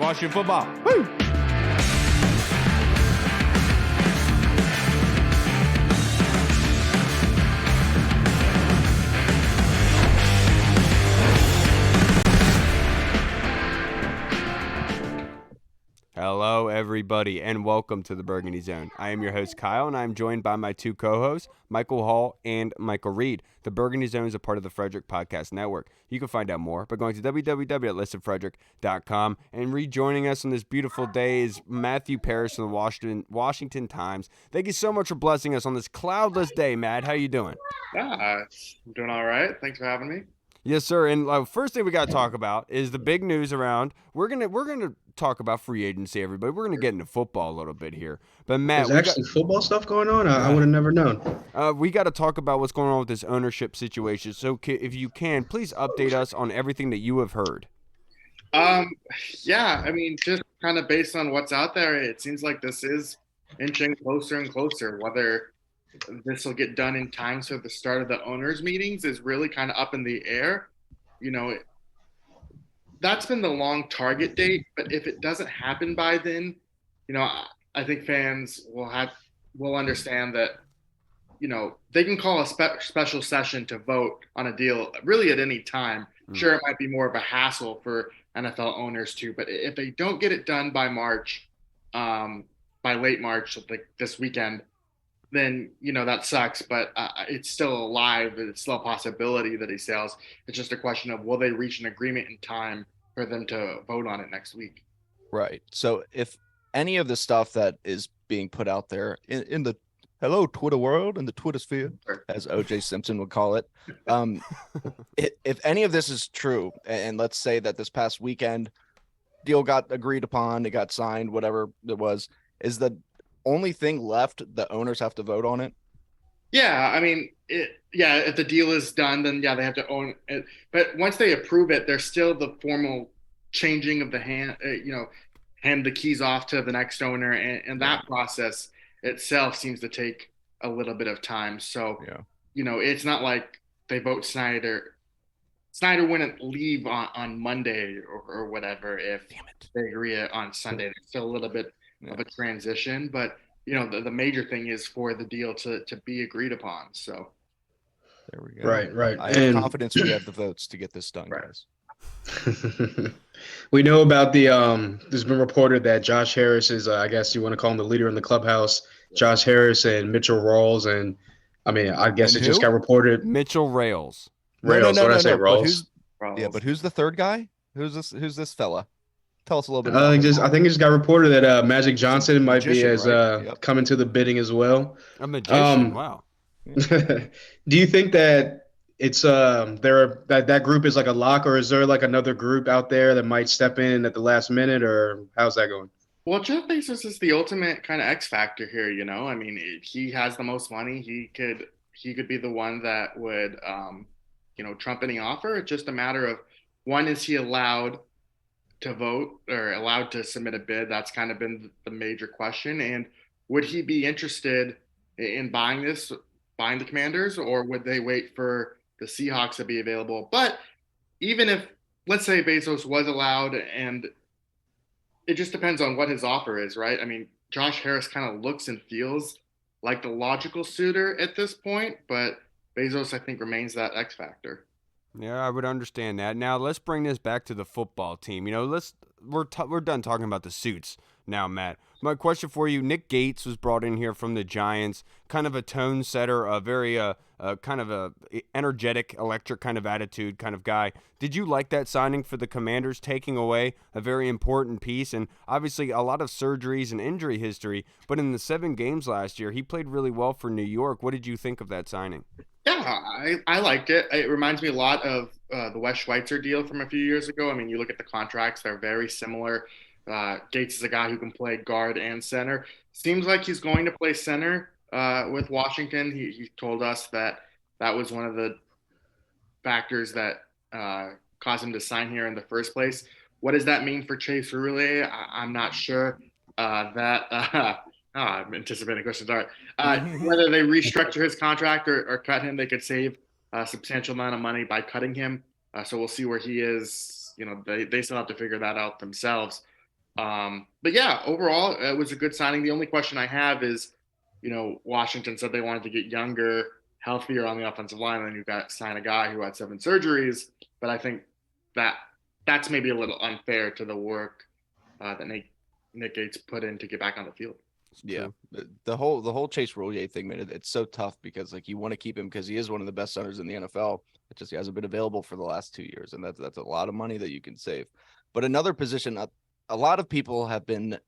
Washington football. Woo! Hello, everybody, and welcome to the Burgundy Zone. I am your host, Kyle, and I'm joined by my two co-hosts, Michael Hall and Michael Reed. The Burgundy Zone is a part of the Frederick Podcast Network. You can find out more by going to www.listenfrederick.com. And rejoining us on this beautiful day is Matthew Parrish from the Washington Times. Thank you so much for blessing us on this cloudless day, Matt. How you doing? I'm doing all right. Thanks for having me. Yes, sir. And first thing we got to talk about is the big news around. We're gonna talk about free agency, everybody. We're gonna get into football a little bit here. But Matt, there's actually football stuff going on. I would have never known. We got to talk about what's going on with this ownership situation. So, if you can, please update us on everything that you have heard. Yeah. I mean, just kind of based on what's out there, it seems like this is inching closer and closer. Whether this will get done in time so the start of the owners' meetings is really kind of up in the air. You know, that's been the long target date, but if it doesn't happen by then, you know, I think fans will understand that, you know, they can call a special session to vote on a deal really at any time. Sure, it might be more of a hassle for NFL owners too, but if they don't get it done by March, by late March, like this weekend, then, you know, that sucks, but it's still alive. It's still a possibility that he sells. It's just a question of will they reach an agreement in time for them to vote on it next week. Right. So if any of the stuff that is being put out there in the hello Twitter world, in the Twitter sphere, as OJ Simpson would call it, if any of this is true, and let's say that this past weekend deal got agreed upon, it got signed, whatever it was, is the only thing left the owners have to vote on it? Yeah, I mean, if the deal is done, then yeah, they have to own it. But once they approve it, there's still the formal changing of the hand the keys off to the next owner, and that process itself seems to take a little bit of time. So, you know, it's not like they vote Snyder. Snyder wouldn't leave on Monday or whatever if they agree on Sunday. There's still a little bit of a transition, but you know, the major thing is for the deal to be agreed upon. So there we go. Right. I have confidence we have the votes to get this done, guys. We know about there's been reported that Josh Harris is, I guess you want to call him the leader in the clubhouse. Josh Harris and Mitchell Rawls, and I mean, I guess it just got reported. Mitchell Rails. Rails. What did I say? Rawls. But who's the third guy? Who's this fella? Tell us a little bit. I think it just got reported that Magic Johnson might be coming to the bidding as well. A magician. Wow. Do you think that it's that group is like a lock, or is there like another group out there that might step in at the last minute, or how's that going? Well, Jeff Bezos is the ultimate kind of X factor here. You know, I mean, he has the most money. He could be the one that would trump any offer. It's just a matter of, one, is he allowed to vote or allowed to submit a bid? That's kind of been the major question. And would he be interested in buying the Commanders, or would they wait for the Seahawks to be available? But even if, let's say, Bezos was allowed, and it just depends on what his offer is, right? I mean, Josh Harris kind of looks and feels like the logical suitor at this point, but Bezos, I think, remains that X factor. Yeah, I would understand that. Now let's bring this back to the football team. You know, we're done talking about the suits now, Matt. My question for you: Nick Gates was brought in here from the Giants, kind of a tone setter, a very kind of a energetic, electric kind of attitude kind of guy. Did you like that signing for the Commanders, taking away a very important piece? And obviously a lot of surgeries and injury history, but in the 7 games last year, he played really well for New York. What did you think of that signing? Yeah, I liked it. It reminds me a lot of the Wes Schweitzer deal from a few years ago. I mean, you look at the contracts, they're very similar. Gates is a guy who can play guard and center. Seems like he's going to play center with Washington. He told us that was one of the factors that caused him to sign here in the first place. What does that mean for Chase Roullier? I'm not sure. I'm anticipating questions. All right. Whether they restructure his contract or cut him, they could save a substantial amount of money by cutting him. So we'll see where he is. You know, they still have to figure that out themselves. But yeah, overall, it was a good signing. The only question I have is, Washington said they wanted to get younger, healthier on the offensive line, and then you got sign a guy who had 7 surgeries. But I think that that's maybe a little unfair to the work that Nick Gates put in to get back on the field. Yeah, the whole Chase Roullier thing, man, it's so tough because like you want to keep him because he is one of the best centers in the NFL. It just he hasn't been available for the last 2 years, and that's a lot of money that you can save. But another position, a lot of people have been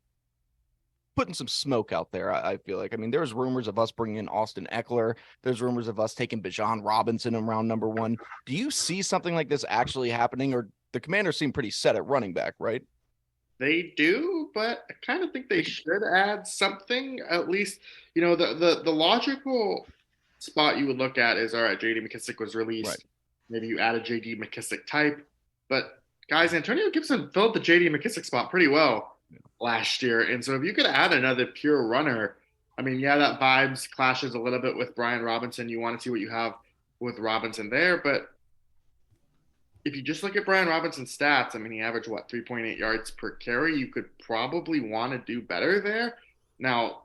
putting some smoke out there. I feel like, I mean, there's rumors of us bringing in Austin Eckler. There's rumors of us taking Bijan Robinson in round number 1. Do you see something like this actually happening, or the Commanders seem pretty set at running back, right? They do, but I kind of think they should add something. At least, the logical spot you would look at is, all right, J.D. McKissick was released. Right. Maybe you add a J.D. McKissick type. But, guys, Antonio Gibson filled the J.D. McKissick spot pretty well last year. And so if you could add another pure runner, I mean, yeah, that vibes clashes a little bit with Brian Robinson. You want to see what you have with Robinson there. But if you just look at Brian Robinson's stats, I mean, he averaged, 3.8 yards per carry. You could probably want to do better there. Now,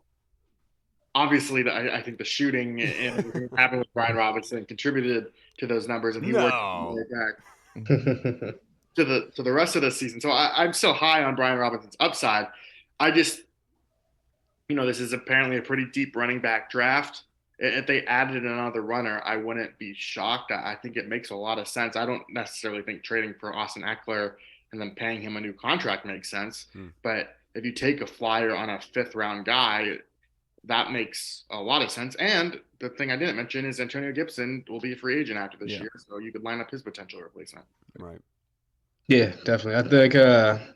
obviously, I think the shooting and everything that happened with Brian Robinson contributed to those numbers, and he worked back to the rest of the season. So I'm still high on Brian Robinson's upside. I just, this is apparently a pretty deep running back draft. If they added another runner, I wouldn't be shocked. I think it makes a lot of sense. I don't necessarily think trading for Austin Eckler and then paying him a new contract makes sense. But if you take a flyer on a 5th-round guy, that makes a lot of sense. And the thing I didn't mention is Antonio Gibson will be a free agent after this year, so you could line up his potential replacement. Right. Yeah, definitely. I think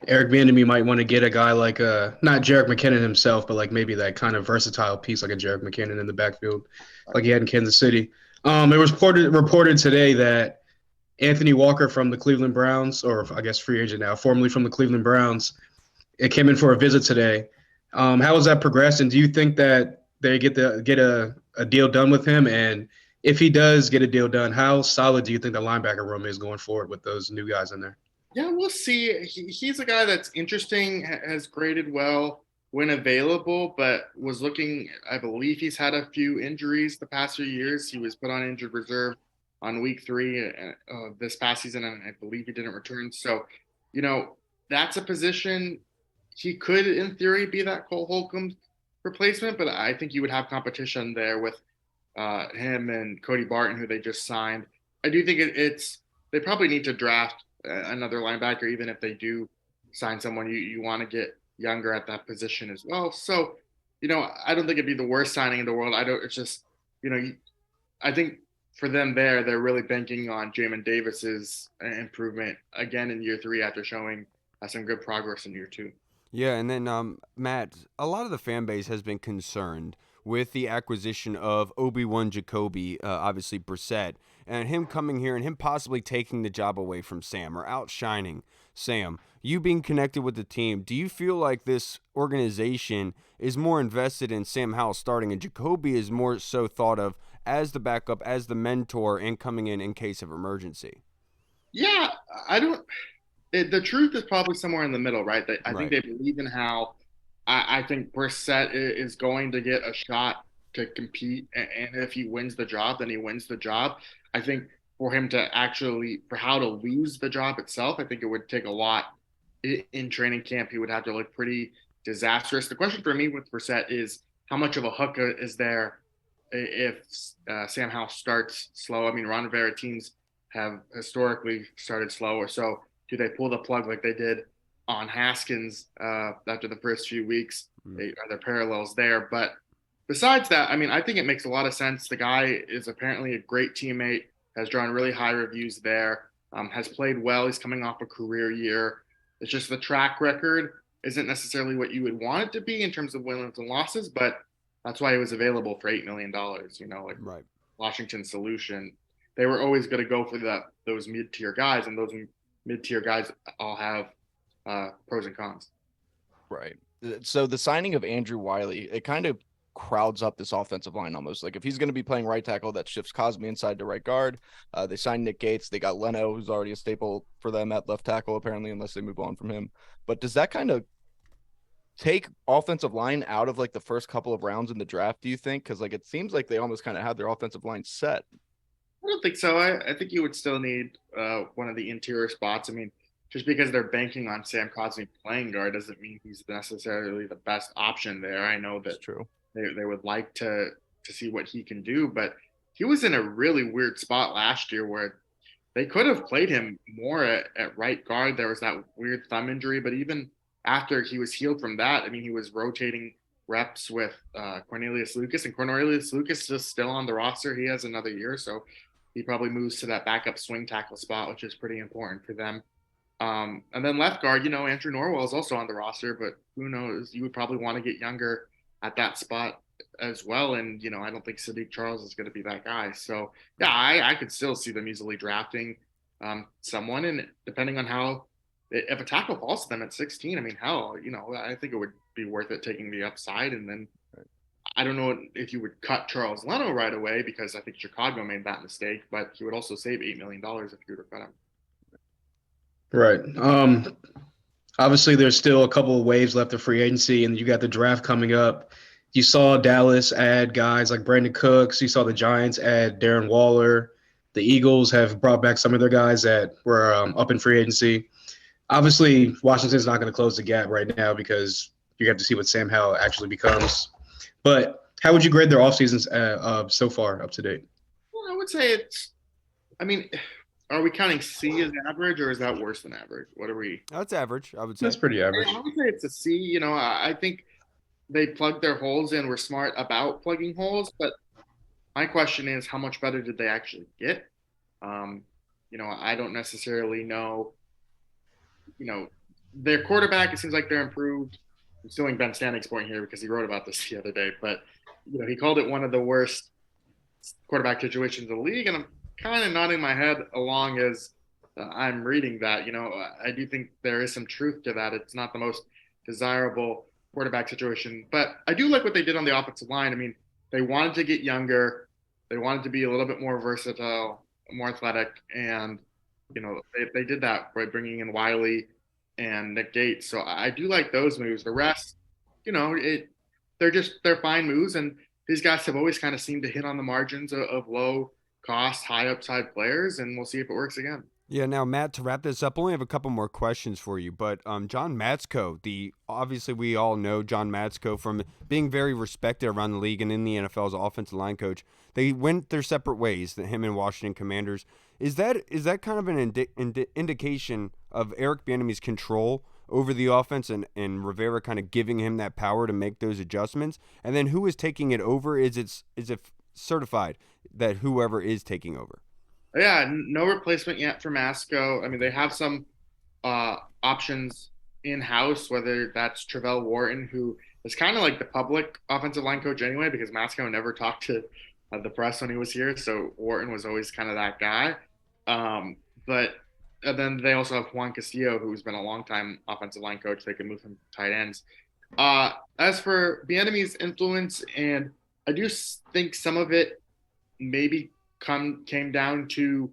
Eric Bieniemy might want to get a guy like not Jerick McKinnon himself, but like maybe that kind of versatile piece like a Jerick McKinnon in the backfield, like he had in Kansas City. It was reported today that Anthony Walker from the Cleveland Browns, or I guess free agent now, formerly from the Cleveland Browns, it came in for a visit today. How has that progressed, and do you think that they get a deal done with him? And if he does get a deal done, how solid do you think the linebacker room is going forward with those new guys in there? Yeah, we'll see. He's a guy that's interesting, has graded well when available, but was looking, I believe he's had a few injuries the past few years. He was put on injured reserve on week 3 this past season, and I believe he didn't return. So, that's a position he could, in theory, be that Cole Holcomb replacement, but I think you would have competition there with him and Cody Barton, who they just signed. I do think they probably need to draft another linebacker, even if they do sign someone. You want to get younger at that position as well. So, I don't think it'd be the worst signing in the world. It's just, I think for them they're really banking on Jamin Davis's improvement again in year 3 after showing some good progress in year 2. Yeah, and then Matt, a lot of the fan base has been concerned with the acquisition of Obi-Wan Jacoby, obviously Brissett, and him coming here and him possibly taking the job away from Sam or outshining Sam. You being connected with the team, do you feel like this organization is more invested in Sam Howell starting and Jacoby is more so thought of as the backup, as the mentor, and coming in case of emergency? Yeah, the truth is probably somewhere in the middle, right? I think they believe in Howell. I think Brissett is going to get a shot to compete, and if he wins the job, then he wins the job. I think for Howell to lose the job itself, I think it would take a lot in training camp. He would have to look pretty disastrous. The question for me with Brissett is how much of a hook is there if Sam Howell starts slow? I mean, Ron Rivera teams have historically started slow, so do they pull the plug like they did on Haskins after the first few weeks? Are there parallels there? But besides that, I mean, I think it makes a lot of sense. The guy is apparently a great teammate, has drawn really high reviews there, has played well. He's coming off a career year. It's just the track record isn't necessarily what you would want it to be in terms of wins and losses, but that's why he was available for $8 million, Washington's solution. They were always going to go for those mid-tier guys, and those mid-tier guys all have pros and cons. Right. So the signing of Andrew Wiley, it kind of crowds up this offensive line almost. Like if he's going to be playing right tackle, that shifts Cosme inside to right guard. They signed Nick Gates. They got Leno, who's already a staple for them at left tackle, apparently, unless they move on from him. But does that kind of take offensive line out of like the first couple of rounds in the draft, do you think? Because like it seems like they almost kind of had their offensive line set. I don't think so. I think you would still need one of the interior spots. I mean, just because they're banking on Sam Cosmi playing guard doesn't mean he's necessarily the best option there. I know That's that true. they would like to see what he can do, but he was in a really weird spot last year where they could have played him more at right guard. There was that weird thumb injury, but even after he was healed from that, I mean, he was rotating reps with Cornelius Lucas, and Cornelius Lucas is still on the roster. He has another year, so he probably moves to that backup swing tackle spot, which is pretty important for them. And then left guard, Andrew Norwell is also on the roster, but who knows? You would probably want to get younger at that spot as well. And, I don't think Sadiq Charles is going to be that guy. So, yeah, I could still see them easily drafting someone. And depending on how, if a tackle falls to them at 16, I mean, hell, I think it would be worth it taking the upside. And then I don't know if you would cut Charles Leno right away because I think Chicago made that mistake, but he would also save $8 million if you were to cut him. Right. Obviously, there's still a couple of waves left of free agency, and you got the draft coming up. You saw Dallas add guys like Brandon Cooks. You saw the Giants add Darren Waller. The Eagles have brought back some of their guys that were up in free agency. Obviously, Washington's not going to close the gap right now because you have to see what Sam Howell actually becomes. But how would you grade their offseasons so far up to date? Well, I would say are we counting C as average or is that worse than average? What are we? That's average, I would say. That's pretty average. I would say it's a C. I think they plugged their holes and were smart about plugging holes, but my question is, how much better did they actually get? I don't necessarily know. Their quarterback, it seems like they're improved. I'm stealing Ben Stanning's point here because he wrote about this the other day, but he called it one of the worst quarterback situations in the league, and I'm kind of nodding my head along as I'm reading that. I do think there is some truth to that. It's not the most desirable quarterback situation, but I do like what they did on the offensive line. I mean, they wanted to get younger, they wanted to be a little bit more versatile, more athletic, and they did that by bringing in Wiley and Nick Gates. So I do like those moves. The rest, they're fine moves, and these guys have always kind of seemed to hit on the margins of low cost, high upside players, and we'll see if it works again. Yeah, now Matt, to wrap this up, I only have a couple more questions for you. But John Matsko, obviously we all know John Matsko from being very respected around the league and in the NFL as offensive line coach. They went their separate ways, him and Washington Commanders. Is that kind of an indication of Eric Bieniemy's control over the offense and Rivera kind of giving him that power to make those adjustments? And then who is taking it over? Is it certified that whoever is taking over? Yeah, no replacement yet for Masco. I mean, they have some options in-house, whether that's Travell Wharton, who is kind of like the public offensive line coach anyway, because Masco never talked to the press when he was here. So Wharton was always kind of that guy. But then they also have Juan Castillo, who's been a long-time offensive line coach. They can move him to tight ends. As for Bieniemy's influence, and I do think some of it maybe came down to,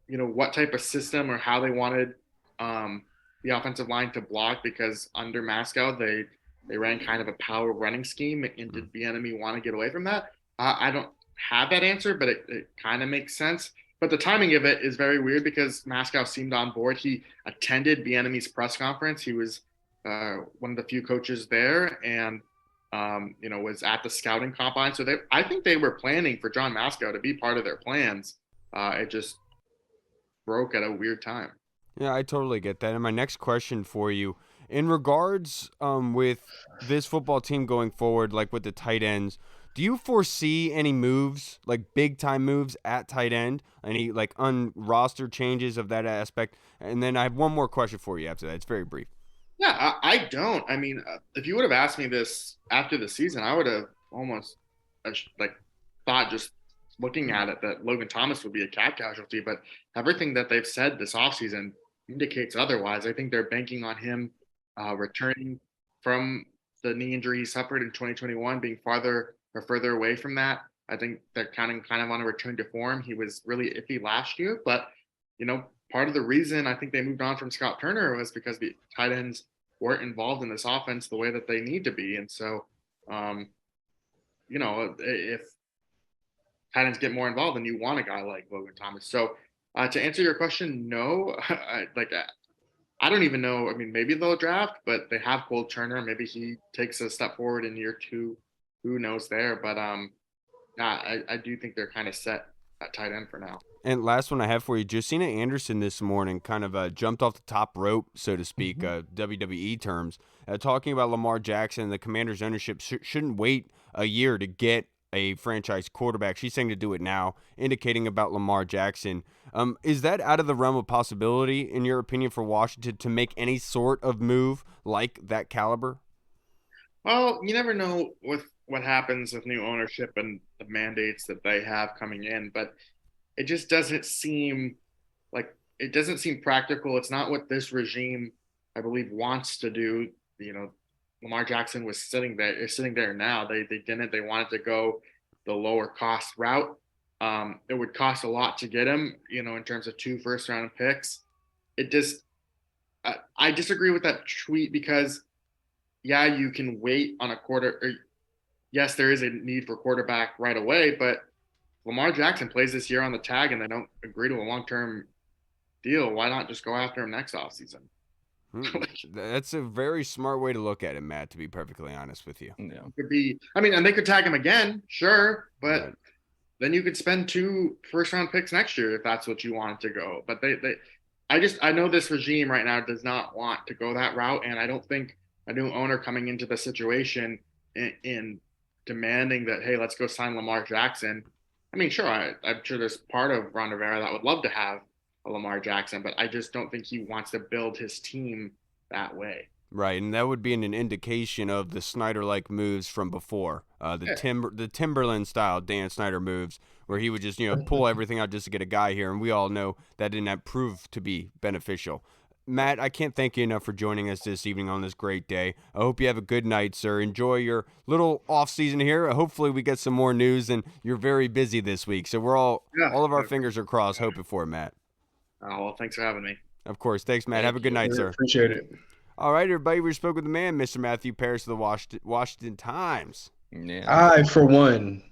what type of system or how they wanted the offensive line to block, because under Masco, they ran kind of a power running scheme, and did Bieniemy want to get away from that? I don't have that answer, but it kind of makes sense. But the timing of it is very weird because Masco seemed on board. He attended Bieniemy's press conference. He was one of the few coaches there, and was at the scouting combine. So I think they were planning for John Masco to be part of their plans. It just broke at a weird time. Yeah, I totally get that. And my next question for you, in regards with this football team going forward, like with the tight ends, do you foresee any moves, like big time moves at tight end? Any like roster changes of that aspect? And then I have one more question for you after that. It's very brief. Yeah, I don't. I mean, if you would have asked me this after the season, I would have almost thought, just looking at it, that Logan Thomas would be a cap casualty. But everything that they've said this offseason indicates otherwise. I think they're banking on him returning from the knee injury he suffered in 2021, being further away from that. I think they're kind of on a return to form. He was really iffy last year, but part of the reason I think they moved on from Scott Turner was because the tight ends weren't involved in this offense the way that they need to be. And so, if tight ends get more involved, then you want a guy like Logan Thomas. So to answer your question, no, I don't even know. I mean, maybe they'll draft, but they have Cole Turner. Maybe he takes a step forward in year 2. Who knows there? But I do think they're kind of set at tight end for now. And last one I have for you, Josina Anderson this morning kind of jumped off the top rope, so to speak, WWE terms, talking about Lamar Jackson and the Commanders' ownership shouldn't wait a year to get a franchise quarterback. She's saying to do it now, indicating about Lamar Jackson. Is that out of the realm of possibility, in your opinion, for Washington to make any sort of move like that caliber? Well, you never know with what happens with new ownership and the mandates that they have coming in, but it just doesn't seem practical. It's not what this regime, I believe, wants to do. Lamar Jackson is sitting there now. They didn't. They wanted to go the lower cost route. It would cost a lot to get him, in terms of 2 first-round picks. I disagree with that tweet because, yeah, you can wait on a quarter. Yes, there is a need for quarterback right away, but Lamar Jackson plays this year on the tag and they don't agree to a long-term deal. Why not just go after him next offseason? That's a very smart way to look at it, Matt, to be perfectly honest with you. Yeah. And they could tag him again, sure, but then you could spend 2 first-round picks next year if that's what you wanted to go. But I know this regime right now does not want to go that route, and I don't think a new owner coming into the situation in demanding that, hey, let's go sign Lamar Jackson. I mean, sure, I'm sure there's part of Ron Rivera that would love to have a Lamar Jackson, but I just don't think he wants to build his team that way. Right, and that would be an indication of the Snyder-like moves from before, the Timberland style Dan Snyder moves, where he would just pull everything out just to get a guy here, and we all know that didn't prove to be beneficial. Matt, I can't thank you enough for joining us this evening on this great day. I hope you have a good night, sir. Enjoy your little off season here. Hopefully we get some more news, and you're very busy this week, so we're all of our fingers are crossed, hoping for it, Matt. Oh, well, thanks for having me. Of course. Thanks, Matt. Have a good night, sir. Appreciate it. All right, everybody. We spoke with the man, Mr. Matthew Paris of the Washington Times. Yeah. I, for one,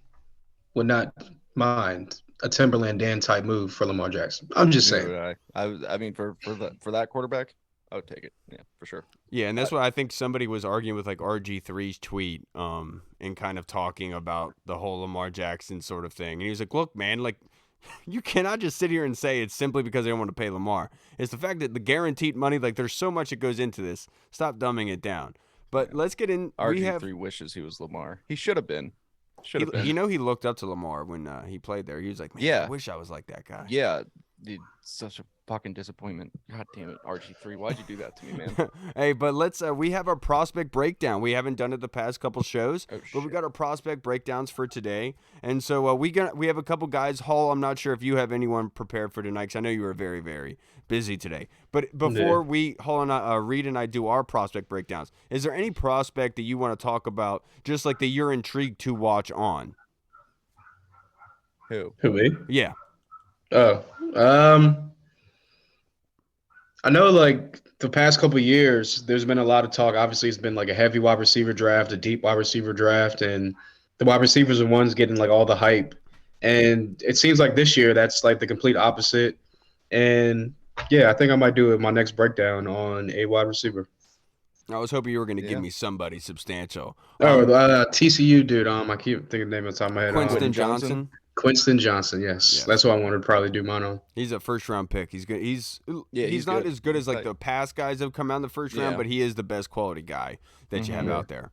would not mind a Timberland Dan type move for Lamar Jackson. I'm just saying. I mean, for that quarterback, I would take it. Yeah, for sure. Yeah, and that's what I think somebody was arguing with, like RG3's tweet, and kind of talking about the whole Lamar Jackson sort of thing. And he was like, "Look, man, like." You cannot just sit here and say it's simply because they don't want to pay Lamar. It's the fact that the guaranteed money, like there's so much that goes into this. Stop dumbing it down. But let's get in. RG3 wishes he was Lamar. He should have been. He looked up to Lamar when he played there. He was like, man, I wish I was like that guy. Yeah, dude, such a fucking disappointment. God damn it, RG3. Why'd you do that to me, man? Hey, but let's we have our prospect breakdown. We haven't done it the past couple shows, but we got our prospect breakdowns for today. And so we have a couple guys. Hall, I'm not sure if you have anyone prepared for tonight, because I know you were very, very busy today. But before Hall and Reed and I do our prospect breakdowns, is there any prospect that you want to talk about, just like that you're intrigued to watch on? Who me? Yeah. Oh, I know, like, the past couple of years, there's been a lot of talk. Obviously, it's been like a heavy wide receiver draft, a deep wide receiver draft, and the wide receivers are ones getting like all the hype. And it seems like this year that's like the complete opposite. And yeah, I think I might do it my next breakdown on a wide receiver. I was hoping you were going to give me somebody substantial. TCU dude. I keep thinking the name of the top of my head. Quinston Johnson. Quinston Johnson, yes. That's what I wanted to probably do mine on. He's a first-round pick. He's good. He's not as good as like the past guys that have come out in the first round, but he is the best quality guy that you have out there.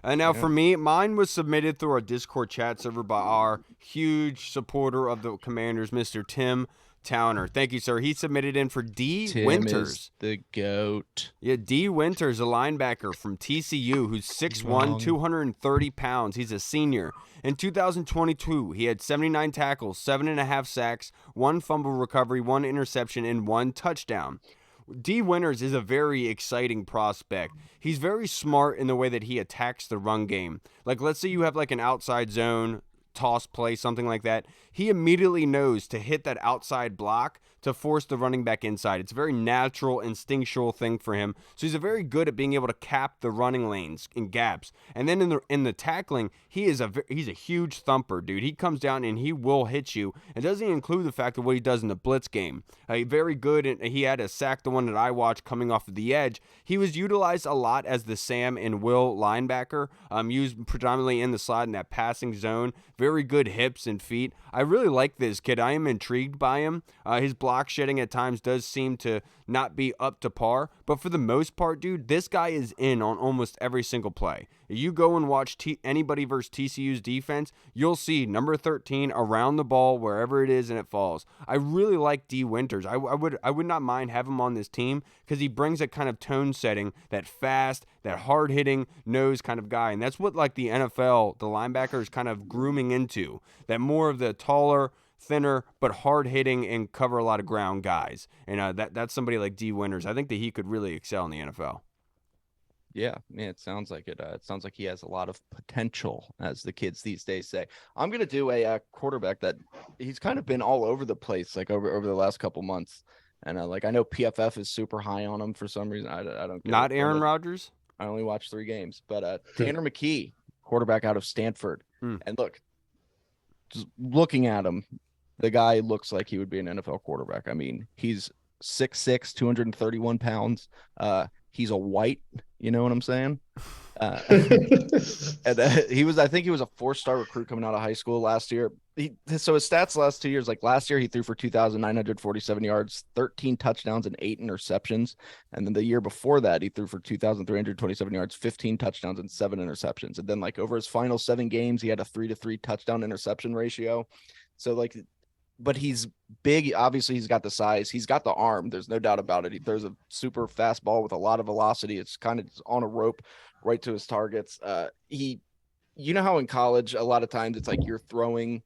And now for me, mine was submitted through our Discord chat server by our huge supporter of the Commanders, Mr. Tim Towner. Thank you, sir. He submitted in for D. Tim Winters. Is the GOAT. Yeah, D. Winters, a linebacker from TCU who's 6'1", 230 pounds. He's a senior. In 2022, he had 79 tackles, 7.5 sacks, 1 fumble recovery, 1 interception, and 1 touchdown. D. Winters is a very exciting prospect. He's very smart in the way that he attacks the run game. Like, let's say you have like an outside zone toss play, something like that. he immediately knows to hit that outside block to force the running back inside. It's a very natural, instinctual thing for him. So he's very good at being able to cap the running lanes and gaps. And then in the tackling, he's a huge thumper, dude. He comes down and he will hit you. It doesn't even include the fact of what he does in the blitz game. Very good. And he had a sack, the one that I watched coming off of the edge. He was utilized a lot as the Sam and Will linebacker, used predominantly in the slot in that passing zone. Very good hips and feet. I really like this kid. I am intrigued by him. His block shedding at times does seem to not be up to par, but for the most part, dude, this guy is in on almost every single play. You go and watch anybody versus TCU's defense, you'll see number 13 around the ball wherever it is and it falls. I really like D. Winters. I would not mind having him on this team because he brings a kind of tone setting, that fast, that hard-hitting nose kind of guy, and that's what like the NFL, the linebacker is kind of grooming into, that more of the taller, thinner, but hard-hitting and cover a lot of ground guys. And that's somebody like D. Winters. I think that he could really excel in the NFL. Yeah, man, it sounds like it. It sounds like he has a lot of potential, as the kids these days say. I'm gonna do a quarterback that he's kind of been all over the place, like over the last couple months. And like I know PFF is super high on him for some reason. I don't get Not it. Aaron Rodgers. I only watched 3 games, but Tanner McKee, quarterback out of Stanford. And look, just looking at him, the guy looks like he would be an NFL quarterback. I mean, he's 6'6", 231 pounds. He's a white, you know what I'm saying? And I think he was a 4-star recruit coming out of high school last year. So his stats last 2 years, like last year, he threw for 2,947 yards, 13 touchdowns, and 8 interceptions. And then the year before that, he threw for 2,327 yards, 15 touchdowns, and 7 interceptions. And then like over his final 7 games, he had a 3-to-3 touchdown interception ratio. So like, but he's big. Obviously, he's got the size. He's got the arm. There's no doubt about it. He throws a super fast ball with a lot of velocity. It's kind of on a rope right to his targets. You know how in college, a lot of times it's like you're throwing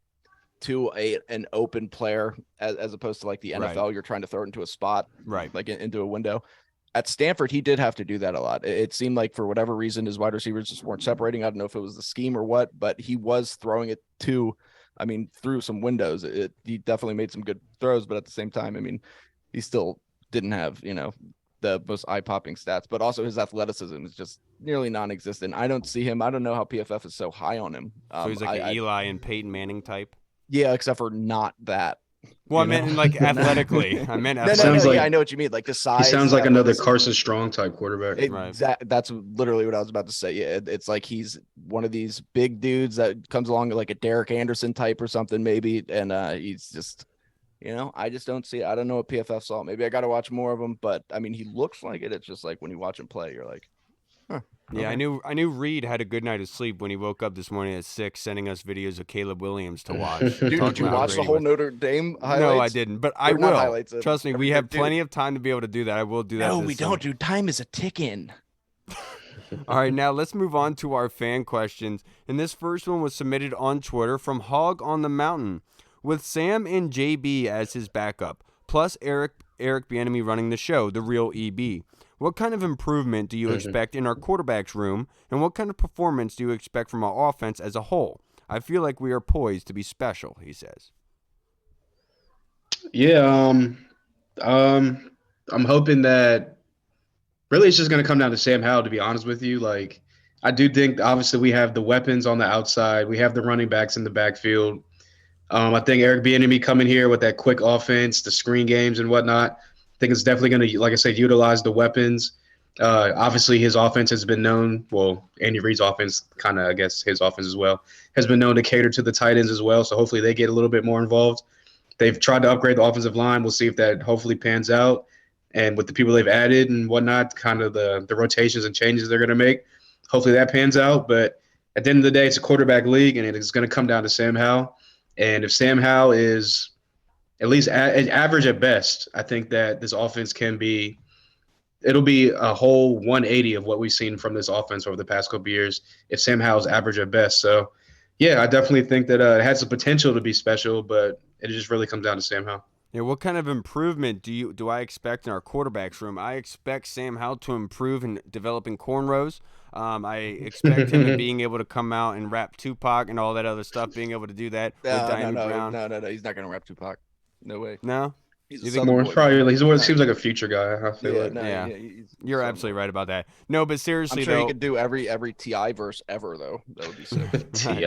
to an open player as opposed to like the NFL, Right. You're trying to throw it into a spot, Right. like into a window. At Stanford, he did have to do that a lot. It seemed like for whatever reason, his wide receivers just weren't separating. I don't know if it was the scheme or what, but he was throwing it through some windows. He definitely made some good throws, but at the same time, I mean, he still didn't have, the most eye-popping stats, but also his athleticism is just nearly non-existent. I don't see him. I don't know how PFF is so high on him. So he's like an Eli and Peyton Manning type. Yeah, except for not that. Well, I meant like athletically. I meant No, yeah, I know what you mean. Like the size. He sounds like another Carson Strong type quarterback. That's literally what I was about to say. Yeah, it's like he's one of these big dudes that comes along like a Derek Anderson type or something, maybe. And he's just, I just don't see it. I don't know what PFF saw. Maybe I got to watch more of him, but I mean, he looks like it. It's just like when you watch him play, you're like, huh. Yeah, Okay. I knew Reed had a good night of sleep when he woke up this morning at 6, sending us videos of Caleb Williams to watch. Dude, did Talking you about watch the Brady whole with- Notre Dame highlights? No, I didn't, but I Or not will. highlights, Trust me, we have dude. plenty of time to be able to do that. I will do that. No, this we summer. don't, dude. Time is a ticking. All right, now let's move on to our fan questions. And this first one was submitted on Twitter from Hog on the Mountain. With Sam and JB as his backup, plus Eric Bieniemy running the show, the real EB, what kind of improvement do you expect in our quarterback's room, and what kind of performance do you expect from our offense as a whole? I feel like we are poised to be special, he says. Yeah, I'm hoping that really it's just going to come down to Sam Howell, to be honest with you. Like, I do think obviously we have the weapons on the outside, we have the running backs in the backfield. I think Eric Bieniemy coming here with that quick offense, the screen games and whatnot, I think it's definitely going to, like I said, utilize the weapons. Obviously, his offense has been known, well, Andy Reid's offense, kind of, I guess, his offense as well, has been known to cater to the tight ends as well. So hopefully they get a little bit more involved. They've tried to upgrade the offensive line. We'll see if that hopefully pans out. And with the people they've added and whatnot, kind of the rotations and changes they're going to make, hopefully that pans out. But at the end of the day, it's a quarterback league, and it's going to come down to Sam Howell. And if Sam Howell is at least average at best, I think that this offense it'll be a whole 180 of what we've seen from this offense over the past couple of years if Sam Howell's average at best. So, yeah, I definitely think that it has the potential to be special, but it just really comes down to Sam Howell. Yeah, what kind of improvement do I expect in our quarterbacks room? I expect Sam Howell to improve in developing cornrows. I expect him in being able to come out and rap Tupac and all that other stuff, being able to do that with No, Diamond Brown. no. He's not gonna rap Tupac. No way. No? He's a You think Southern More boy, probably man. he's what No. seems like a future guy. I feel Yeah, like. no, Yeah. he's You're Southern absolutely boy. right about that. No, but I'm seriously sure he though, could do every Ti verse ever though. That would be sick. Ti.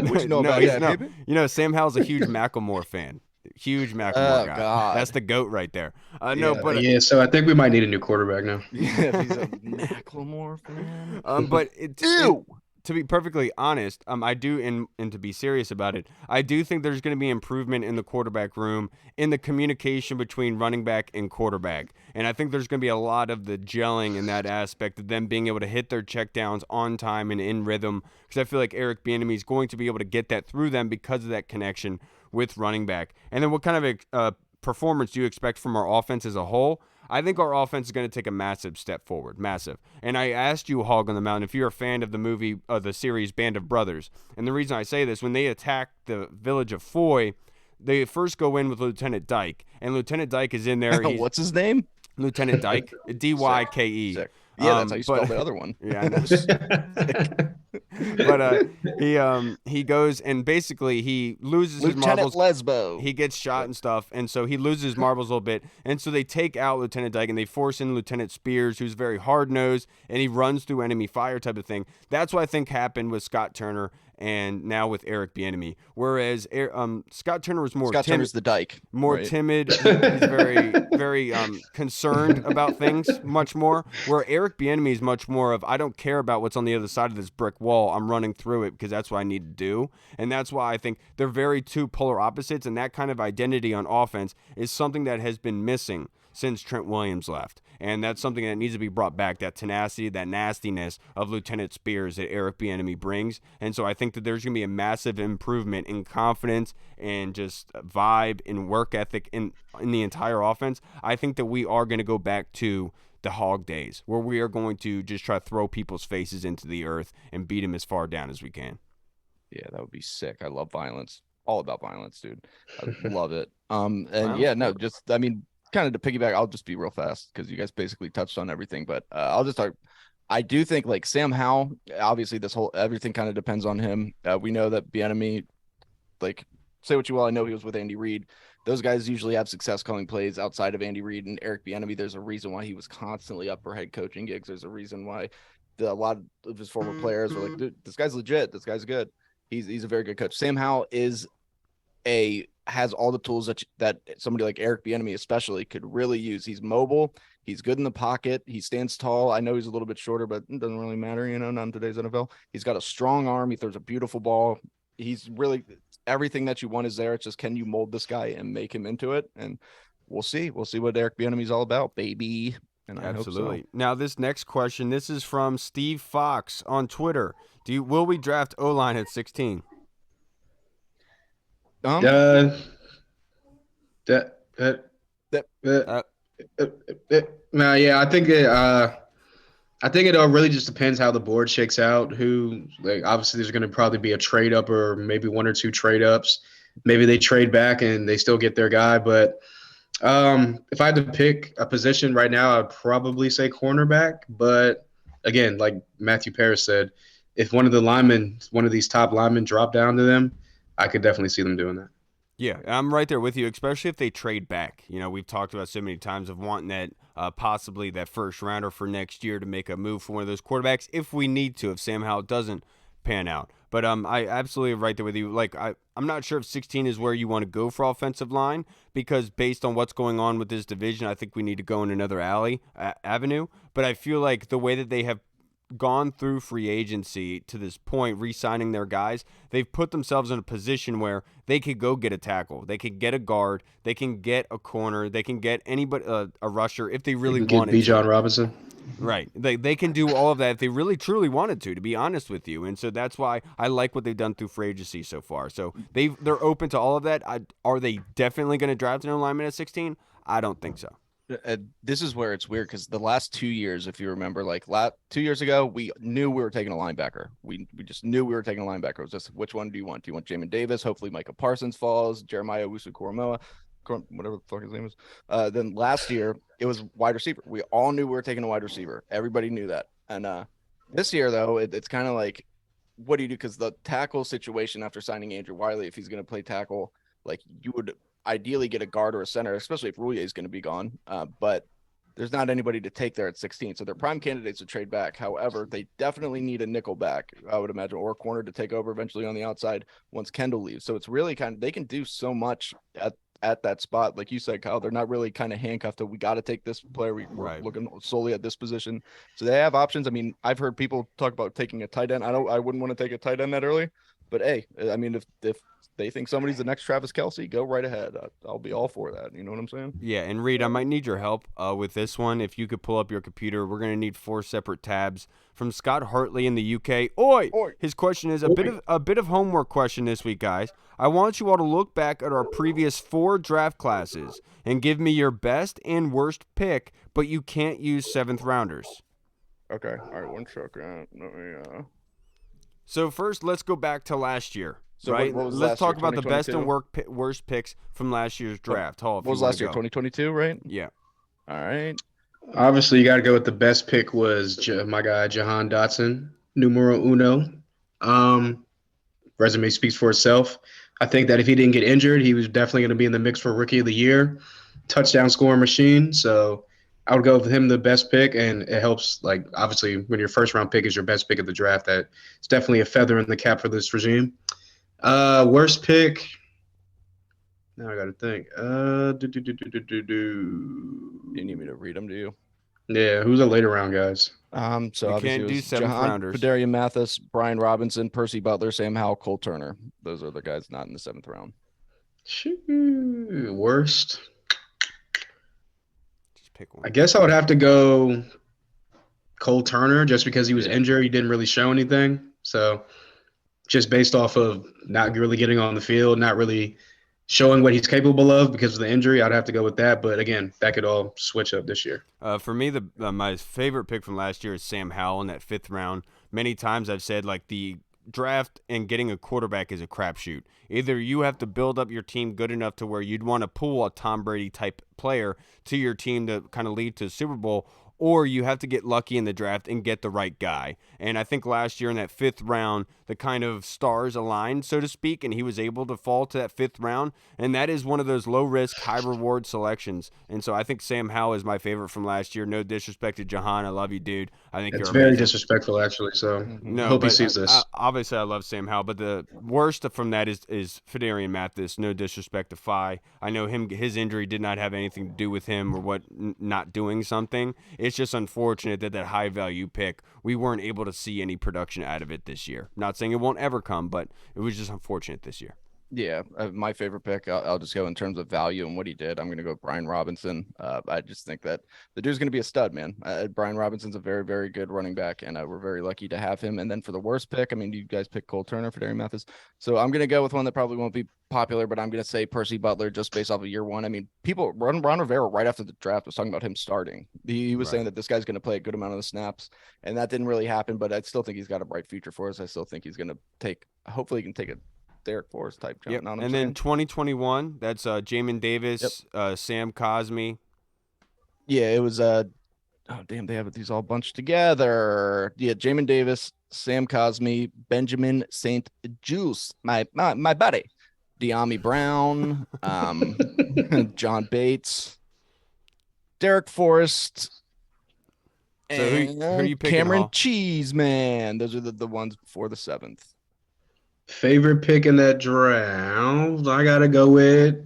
What you know no, about he's that, no. baby? You know, Sam Howell's a huge Macklemore fan. Huge Macklemore Oh guy. That's God. the GOAT right there. No, Yeah. but Yeah, so I think we might need a new quarterback now. Yeah, if he's a Macklemore fan. but Ew. to be perfectly honest, I do, and to be serious about it, I do think there's going to be improvement in the quarterback room in the communication between running back and quarterback. And I think there's going to be a lot of the gelling in that aspect of them being able to hit their checkdowns on time and in rhythm. Because I feel like Eric Bieniemy is going to be able to get that through them because of that connection with running back. And then what kind of performance do you expect from our offense as a whole? I think our offense is going to take a massive step forward, massive. And I asked you, Hog on the Mountain, if you're a fan of the movie, the series Band of Brothers. And the reason I say this, when they attack the village of Foy, they first go in with Lieutenant Dyke, and Lieutenant Dyke is in there. What's his name? Lieutenant Dyke, Dyke. Sick. Yeah, that's how you spell the other one. Yeah, I know. But he goes and basically he loses his Lieutenant marbles. Lesbo. He gets shot and stuff, and so he loses his marbles a little bit. And so they take out Lieutenant Dyke and they force in Lieutenant Spears, who's very hard nosed, and he runs through enemy fire type of thing. That's what I think happened with Scott Turner and now with Eric Bieniemy. Whereas Scott Turner was more Scott timid, Turner's the Dyke. more right? timid. He's very, very concerned about things much more. Where Eric Bieniemy is much more of, I don't care about what's on the other side of this brick wall. I'm running through it because that's what I need to do. And that's why I think they're very two polar opposites. And that kind of identity on offense is something that has been missing since Trent Williams left. And that's something that needs to be brought back, that tenacity, that nastiness of Lieutenant Spears that Eric Bieniemy brings. And so I think that there's going to be a massive improvement in confidence and just vibe and work ethic in the entire offense. I think that we are going to go back to the Hog days where we are going to just try to throw people's faces into the earth and beat them as far down as we can. Yeah, that would be sick. I love violence. All about violence, dude. I love it. And Wow. yeah, no, just I mean, kind of to piggyback, I'll just be real fast because you guys basically touched on everything. But I'll just start. I do think like Sam Howell, obviously everything kind of depends on him. We know that Bieniemy, like say what you will, I know he was with Andy Reid. Those guys usually have success calling plays outside of Andy Reid and Eric Bieniemy. There's a reason why he was constantly up for head coaching gigs. There's a reason why a lot of his former players were like, dude, this guy's legit. This guy's good. He's a very good coach. Sam Howell has all the tools that somebody like Eric Bieniemy especially could really use. He's mobile. He's good in the pocket. He stands tall. I know he's a little bit shorter, but it doesn't really matter, not in today's NFL. He's got a strong arm. He throws a beautiful ball. He's really everything that you want is there. It's just, can you mold this guy and make him into it? And we'll see. We'll see what Eric Bieniemy's all about, baby. And I hope so. Now, this next question, this is from Steve Fox on Twitter. Will we draft O-line at 16? No, yeah, I think it all really just depends how the board shakes out. Obviously there's going to probably be a trade up or maybe one or two trade ups. Maybe they trade back and they still get their guy. But if I had to pick a position right now, I'd probably say cornerback. But again, like Matthew Paris said, if one of these top linemen drop down to them, I could definitely see them doing that. Yeah, I'm right there with you, especially if they trade back. We've talked about so many times of wanting that possibly that first rounder for next year to make a move for one of those quarterbacks if we need to, if Sam Howell doesn't pan out. But I absolutely am right there with you. Like I'm not sure if 16 is where you want to go for offensive line because based on what's going on with this division, I think we need to go in another avenue. But I feel like the way that they have gone through free agency to this point, re-signing their guys, they've put themselves in a position where they could go get a tackle, they can get a guard, they can get a corner, they can get anybody a rusher if they really wanted to. Bijan Robinson. Right. They can do all of that if they really truly wanted to be honest with you. And so that's why I like what they've done through free agency so far. So they're open to all of that. Are they definitely going to draft an alignment at 16? I don't think so. This is where it's weird because the last 2 years, if you remember, like 2 years ago, we knew we were taking a linebacker. We just knew we were taking a linebacker. It was just, which one do you want? Do you want Jamin Davis? Hopefully Micah Parsons falls, Jeremiah Owusu-Koramoah, whatever the fuck his name is. Then last year, it was wide receiver. We all knew we were taking a wide receiver. Everybody knew that. And this year, though, it's kind of like, what do you do? Because the tackle situation after signing Andrew Wiley, if he's going to play tackle, like you would ideally get a guard or a center, especially if Roulier is going to be gone. But there's not anybody to take there at 16. So they're prime candidates to trade back. However, they definitely need a nickel back, I would imagine, or a corner to take over eventually on the outside once Kendall leaves. So it's really they can do so much at that spot. Like you said, Kyle, they're not really kind of handcuffed to, we got to take this player. We're looking solely at this position. So they have options. I mean, I've heard people talk about taking a tight end. I wouldn't want to take a tight end that early, but hey, I mean, if they think somebody's the next Travis Kelce, go right ahead. I'll be all for that. You know what I'm saying? Yeah, and Reed, I might need your help with this one. If you could pull up your computer, we're going to need 4 separate tabs. From Scott Hartley in the UK. Oi! His question is a bit of homework question this week, guys. I want you all to look back at our previous 4 draft classes and give me your best and worst pick, but you can't use 7th rounders. Okay. All right, one second. Let me, So first, let's go back to last year. So right? what was Let's last talk year, about the best and 2022? worst picks from last year's draft. What was last year? 2022, right? Yeah. All right. Obviously, you got to go with the best pick was my guy Jahan Dotson, numero uno. Resume speaks for itself. I think that if he didn't get injured, he was definitely going to be in the mix for Rookie of the Year, touchdown scoring machine. So I would go with him the best pick, and it helps. Like obviously, when your first round pick is your best pick of the draft, that it's definitely a feather in the cap for this regime. Worst pick. Now I got to think. You need me to read them, do you? Yeah, who's the later round guys? So You obviously can't it do was 7th Jahan, rounders. Fedarian Mathis, Brian Robinson, Percy Butler, Sam Howell, Cole Turner. Those are the guys not in the 7th round. Shoot, worst. Just pick one. I guess I would have to go Cole Turner just because he was injured. He didn't really show anything. So just based off of not really getting on the field, not really showing what he's capable of because of the injury, I'd have to go with that. But again, that could all switch up this year. For me, my favorite pick from last year is Sam Howell in that 5th round. Many times I've said like the draft and getting a quarterback is a crapshoot. Either you have to build up your team good enough to where you'd want to pull a Tom Brady type player to your team to kind of lead to the Super Bowl, or you have to get lucky in the draft and get the right guy. And I think last year in that 5th round, the kind of stars aligned, so to speak, and he was able to fall to that 5th round. And that is one of those low-risk, high-reward selections. And so I think Sam Howell is my favorite from last year. No disrespect to Jahan. I love you, dude. I think It's you're very amazing. disrespectful, actually. So No, hope he but sees this. obviously, I love Sam Howell, but the worst from that is Fedarian Mathis. No disrespect to Fi. I know his injury did not have anything to do with him or not doing something. It's just unfortunate that high value pick, we weren't able to see any production out of it this year. Not saying it won't ever come, but it was just unfortunate this year. Yeah, my favorite pick, I'll just go in terms of value and what he did. I'm going to go with Brian Robinson. I just think that the dude's going to be a stud, man. Brian Robinson's a very, very good running back, and we're very lucky to have him. And then for the worst pick, I mean, you guys picked Cole Turner for Darian Mathis. So I'm going to go with one that probably won't be popular, but I'm going to say Percy Butler just based off of year one. I mean, Ron Rivera right after the draft was talking about him starting. He was saying that this guy's going to play a good amount of the snaps, and that didn't really happen, but I still think he's got a bright future for us. I still think he's going to hopefully he can take it. Derek Forrest type jump. Yep. And then 2021, that's Jamin Davis, Sam Cosmi. Yeah, it was they have these all bunched together. Yeah, Jamin Davis, Sam Cosmi, Benjamin St. Juice, my buddy, De'Ami Brown, John Bates, Derek Forrest. So who are you picking? Cameron Cheeseman. Those are the ones before the 7th. Favorite pick in that draft, I gotta go with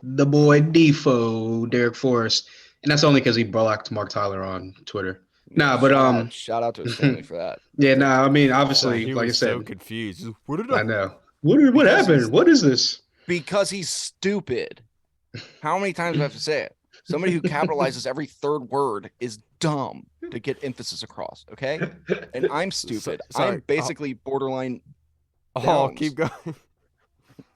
the boy Defoe, Derek Forrest, and that's only because he blocked Mark Tyler on Twitter. Nah, but shout out to his family for that. Yeah, nah, I mean, obviously, he like I was said, so confused. What did I know. What happened? What is this? Because he's stupid. How many times do I have to say it? Somebody who capitalizes every 3rd word is dumb to get emphasis across. Okay, and I'm stupid. Sorry. I'm basically borderline. Oh, Downs. keep going.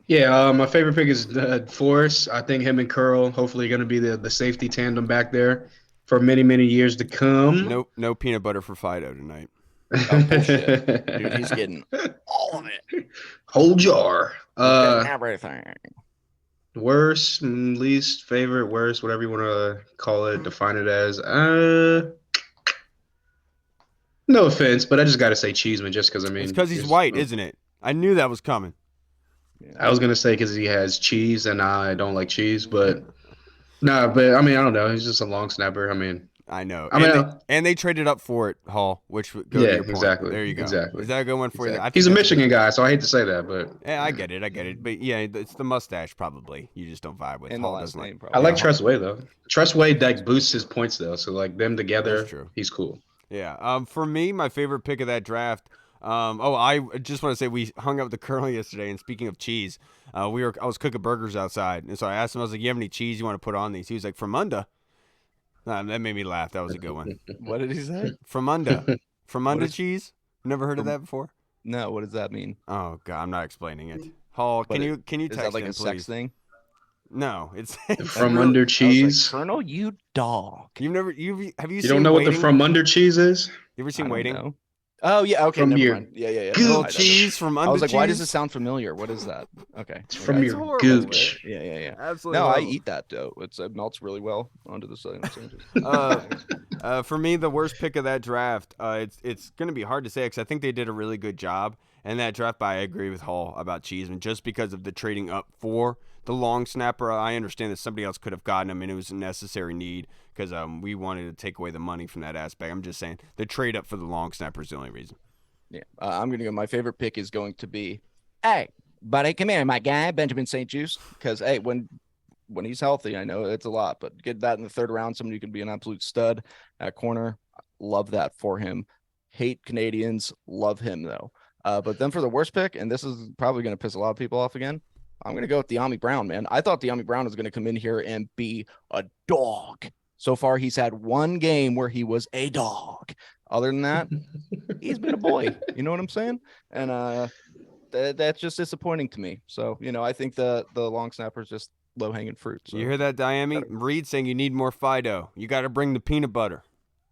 Yeah, my favorite pick is Forrest. I think him and Curl hopefully going to be the safety tandem back there for many, many years to come. No peanut butter for Fido tonight. Oh, bullshit. Dude, he's getting all of it. Whole jar. He's getting everything. Worst, least, favorite, worst, whatever you want to call it, define it as. No offense, but I just got to say Cheeseman just because, I mean. It's because he's white, isn't it? I knew that was coming. I was going to say because he has cheese and I don't like cheese, but. Nah, but I mean, I don't know. He's just a long snapper. I mean. I know. I mean, and they traded up for it, Hall, which would go to your point. Exactly. There you go. Exactly. Is that a good one for you? I think he's a Michigan guy, so I hate to say that, but yeah, I get it. But yeah, it's the mustache probably. You just don't vibe with. And Hall the last doesn't name, like. I like probably. Tressway though. Tressway like boosts his points though, so like them together, That's true. he's cool. Yeah. For me, my favorite pick of that draft. I just want to say we hung out with the Colonel yesterday, and speaking of cheese, I was cooking burgers outside, and so I asked him, I was like, "You have any cheese you want to put on these?" He was like, "Fromunda." That made me laugh. That was a good one. What did he say? Fromunda cheese. Never heard of that before? No, what does that mean? Oh God, I'm not explaining it. Hall, can you Is text that like him, a sex please? thing? No, it's From really- under I was cheese. like, Colonel, you dog. Have you You seen don't know Waiting? what the from under cheese is? You ever I seen don't Waiting? know. Oh yeah, okay, From never your mind. Yeah. Little gooch. I cheese from under was like, cheese. why does it sound familiar? What is that? Okay. It's from It's your horrible, gooch. Yeah. Absolutely. No, I horrible. eat that dough. It melts really well onto the sandwiches. For me, the worst pick of that draft, it's going to be hard to say because I think they did a really good job in that draft. But I agree with Hall about Cheeseman just because of the trading up for the long snapper. I understand that somebody else could have gotten him, and it was a necessary need because we wanted to take away the money from that aspect. I'm just saying the trade up for the long snapper is the only reason. Yeah, I'm gonna go. My favorite pick is going to be, hey, buddy, come here, my guy, Benjamin St. Juice. Because hey, when he's healthy, I know it's a lot, but get that in the third round, somebody who can be an absolute stud at corner. Love that for him. Hate Canadians, love him though. But then for the worst pick, and this is probably gonna piss a lot of people off again, I'm gonna go with De'Ami Brown, man. I thought De'Ami Brown was gonna come in here and be a dog. So far, he's had one game where he was a dog. Other than that, he's been a boy. You know what I'm saying? And that's just disappointing to me. So, I think the long snapper is just low hanging fruit. So. You hear that, Diami? Reed saying you need more Fido. You got to bring the peanut butter.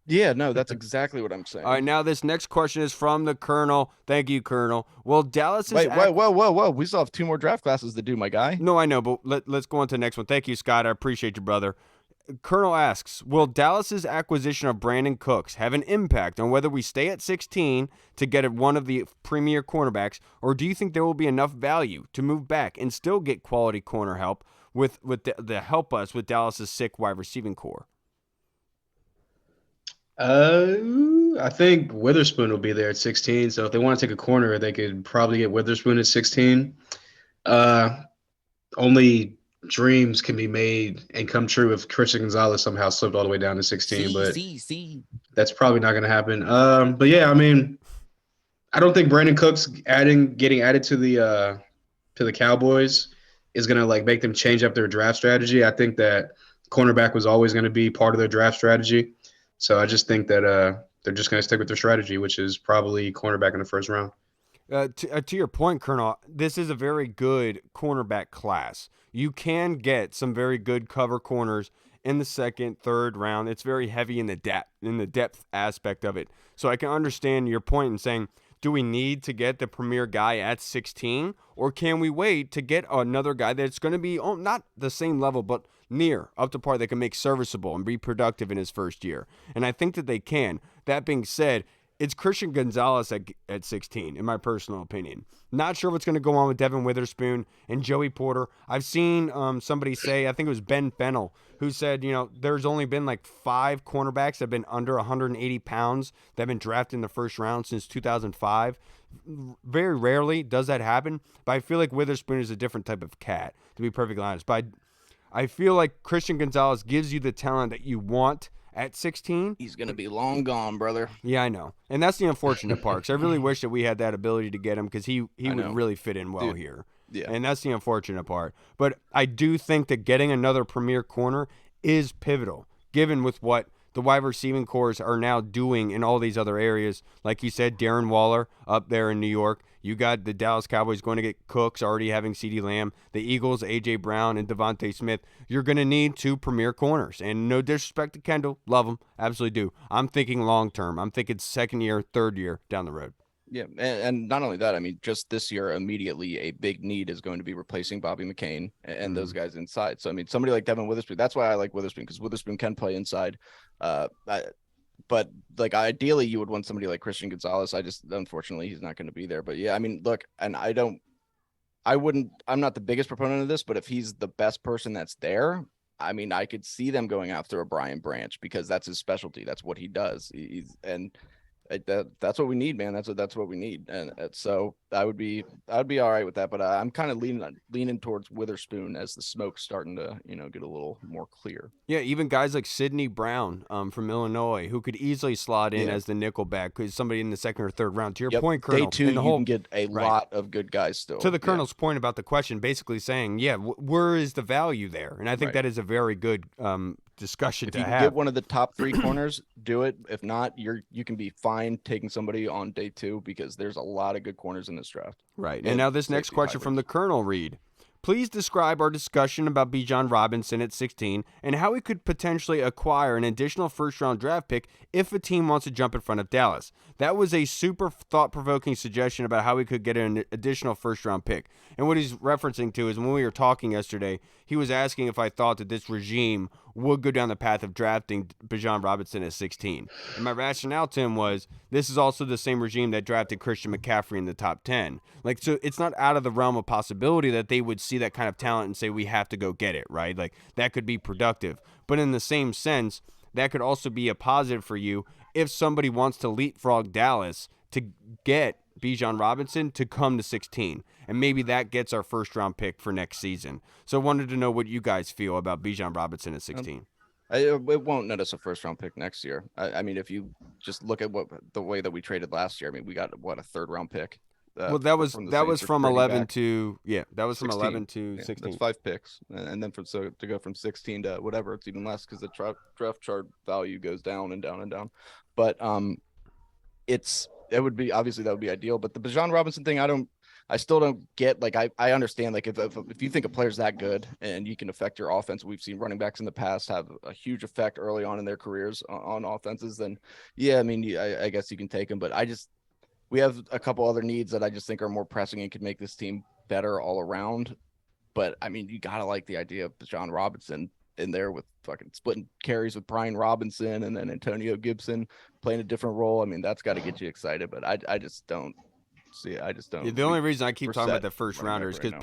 Yeah, no, that's exactly what I'm saying. All right, now this next question is from the Colonel. Thank you, Colonel. Well, Dallas is... Wait, whoa. We still have 2 more draft classes to do, my guy. No, I know, but let's go on to the next one. Thank you, Scott. I appreciate you, brother. Colonel asks, will Dallas's acquisition of Brandon Cooks have an impact on whether we stay at 16 to get one of the premier cornerbacks, or do you think there will be enough value to move back and still get quality corner help with the help us with Dallas's sick wide receiving core? I think Witherspoon will be there at 16. So if they want to take a corner, they could probably get Witherspoon at 16. Only dreams can be made and come true if Christian Gonzalez somehow slipped all the way down to 16, but that's probably not going to happen. But yeah, I mean, I don't think Brandon Cooks getting added to the Cowboys is going to like make them change up their draft strategy. I think that cornerback was always going to be part of their draft strategy. So I just think that they're just going to stick with their strategy, which is probably cornerback in the first round. To your point, Colonel, this is a very good cornerback class. You can get some very good cover corners in the second, third round. It's very heavy in the depth aspect of it. So I can understand your point in saying, do we need to get the premier guy at 16, or can we wait to get another guy that's going to be not the same level, but near up to par that can make serviceable and be productive in his first year? And I think that they can. That being said, it's Christian Gonzalez at 16, in my personal opinion. Not sure what's going to go on with Devin Witherspoon and Joey Porter. I've seen somebody say, I think it was Ben Fennell, who said, there's only been like 5 cornerbacks that have been under 180 pounds that have been drafted in the first round since 2005. Very rarely does that happen, but I feel like Witherspoon is a different type of cat, to be perfectly honest. But I feel like Christian Gonzalez gives you the talent that you want at 16. He's going to be long gone, brother. Yeah, I know. And that's the unfortunate part. 'Cause I really wish that we had that ability to get him because he would really fit in well here. Yeah. And that's the unfortunate part. But I do think that getting another premier corner is pivotal, given with what the wide receiving cores are now doing in all these other areas. Like you said, Darren Waller up there in New York. You got the Dallas Cowboys going to get Cooks, already having CeeDee Lamb. The Eagles, A.J. Brown, and Devontae Smith. You're going to need 2 premier corners. And no disrespect to Kendall. Love him. Absolutely do. I'm thinking long term. I'm thinking second year, third year down the road. Yeah, and not only that, I mean, just this year, immediately a big need is going to be replacing Bobby McCain and those guys inside. So, I mean, somebody like Devin Witherspoon, that's why I like Witherspoon, because Witherspoon can play inside. But like ideally, you would want somebody like Christian Gonzalez. Unfortunately, he's not going to be there. But yeah, I mean, look, and I'm not the biggest proponent of this, but if he's the best person that's there, I mean, I could see them going after a Brian Branch because that's his specialty. That's what he does. That's what we need, man. That's what we need, and so I'd be all right with that. But I'm kind of leaning towards Witherspoon as the smoke's starting to get a little more clear. Yeah, even guys like Sidney Brown from Illinois, who could easily slot in as the nickelback, because somebody in the second or third round. To your point, Colonel, day 2, you can get a lot of good guys still. To the Colonel's point about the question, basically saying, where is the value there? And I think that is a very good discussion to have. If you can get one of the top 3 corners, do it. If not, you can be fine taking somebody on day 2 because there's a lot of good corners in this draft. Right. And now this next question from the Colonel read. Please describe our discussion about Bijan Robinson at 16 and how we could potentially acquire an additional first-round draft pick if a team wants to jump in front of Dallas. That was a super thought-provoking suggestion about how we could get an additional first-round pick. And what he's referencing to is when we were talking yesterday, he was asking if I thought that this regime would go down the path of drafting Bijan Robinson at 16. And my rationale to him was, this is also the same regime that drafted Christian McCaffrey in the top 10. Like, so it's not out of the realm of possibility that they would see that kind of talent and say, we have to go get it, right? Like, that could be productive. But in the same sense, that could also be a positive for you if somebody wants to leapfrog Dallas to get Bijan Robinson to come to 16. And maybe that gets our first-round pick for next season. So I wanted to know what you guys feel about Bijan Robinson at 16. It won't net us a first-round pick next year. I mean, if you just look at the way that we traded last year, I mean, we got, a third-round pick. Well, that was from 11 back. To yeah, that was 16. From 11 to 16. That's 5 picks, and then to go from 16 to whatever, it's even less because the draft chart value goes down and down and down. But that would be ideal. But the Bijan Robinson thing, I still don't get. Like, I understand, like, if you think a player's that good and you can affect your offense, we've seen running backs in the past have a huge effect early on in their careers on offenses, then yeah, I mean, I guess you can take them. But we have a couple other needs that I just think are more pressing and could make this team better all around. But I mean, you gotta like the idea of Bijan Robinson in there with fucking splitting carries with Brian Robinson and then Antonio Gibson playing a different role. I mean, that's got to get you excited. But I just don't see it. I just don't. Yeah, the only reason I keep talking about the first rounder is because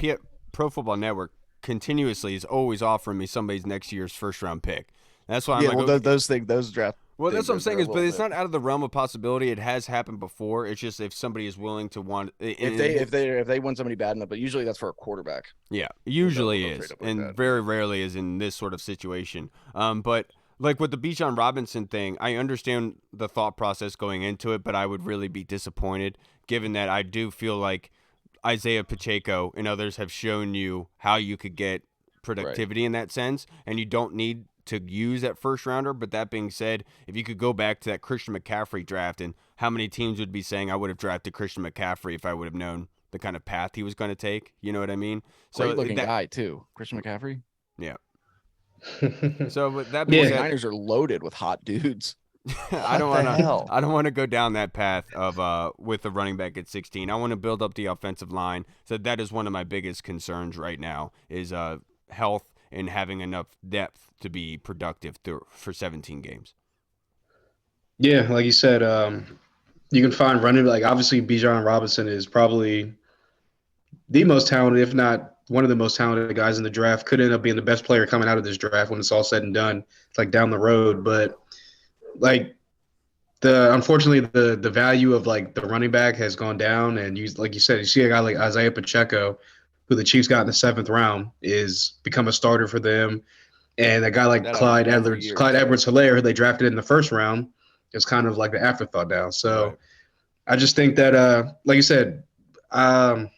Pro Football Network continuously is always offering me somebody's next year's first round pick. That's why I'm like, those draft. Well, that's what I'm saying but it's not out of the realm of possibility. It has happened before. It's just if somebody is willing to want if they want somebody bad enough, but usually that's for a quarterback. Yeah, usually is, and very rarely is in this sort of situation. But like with the Bijan Robinson thing, I understand the thought process going into it, but I would really be disappointed given that I do feel like Isaiah Pacheco and others have shown you how you could get productivity in that sense, and you don't need to use that first rounder. But that being said, if you could go back to that Christian McCaffrey draft, and how many teams would be saying I would have drafted Christian McCaffrey if I would have known the kind of path he was going to take, you know what I mean? So great looking guy too, Christian McCaffrey. Yeah. So with that being said, Niners are loaded with hot dudes. I don't want to go down that path of with the running back at 16. I want to build up the offensive line. So that is one of my biggest concerns right now is health and having enough depth to be productive for 17 games. Yeah, like you said, you can find running, like obviously Bijan Robinson is probably the most talented, if not one of the most talented guys in the draft. Could end up being the best player coming out of this draft when it's all said and done. It's like down the road, but like unfortunately the value of like the running back has gone down, and like you said, you see a guy like Isaiah Pacheco, who the Chiefs got in the 7th round, is become a starter for them. And a guy like Clyde Edwards-Helaire, who they drafted in the 1st round, is kind of like the afterthought now. So I just think that, like you said, Bijan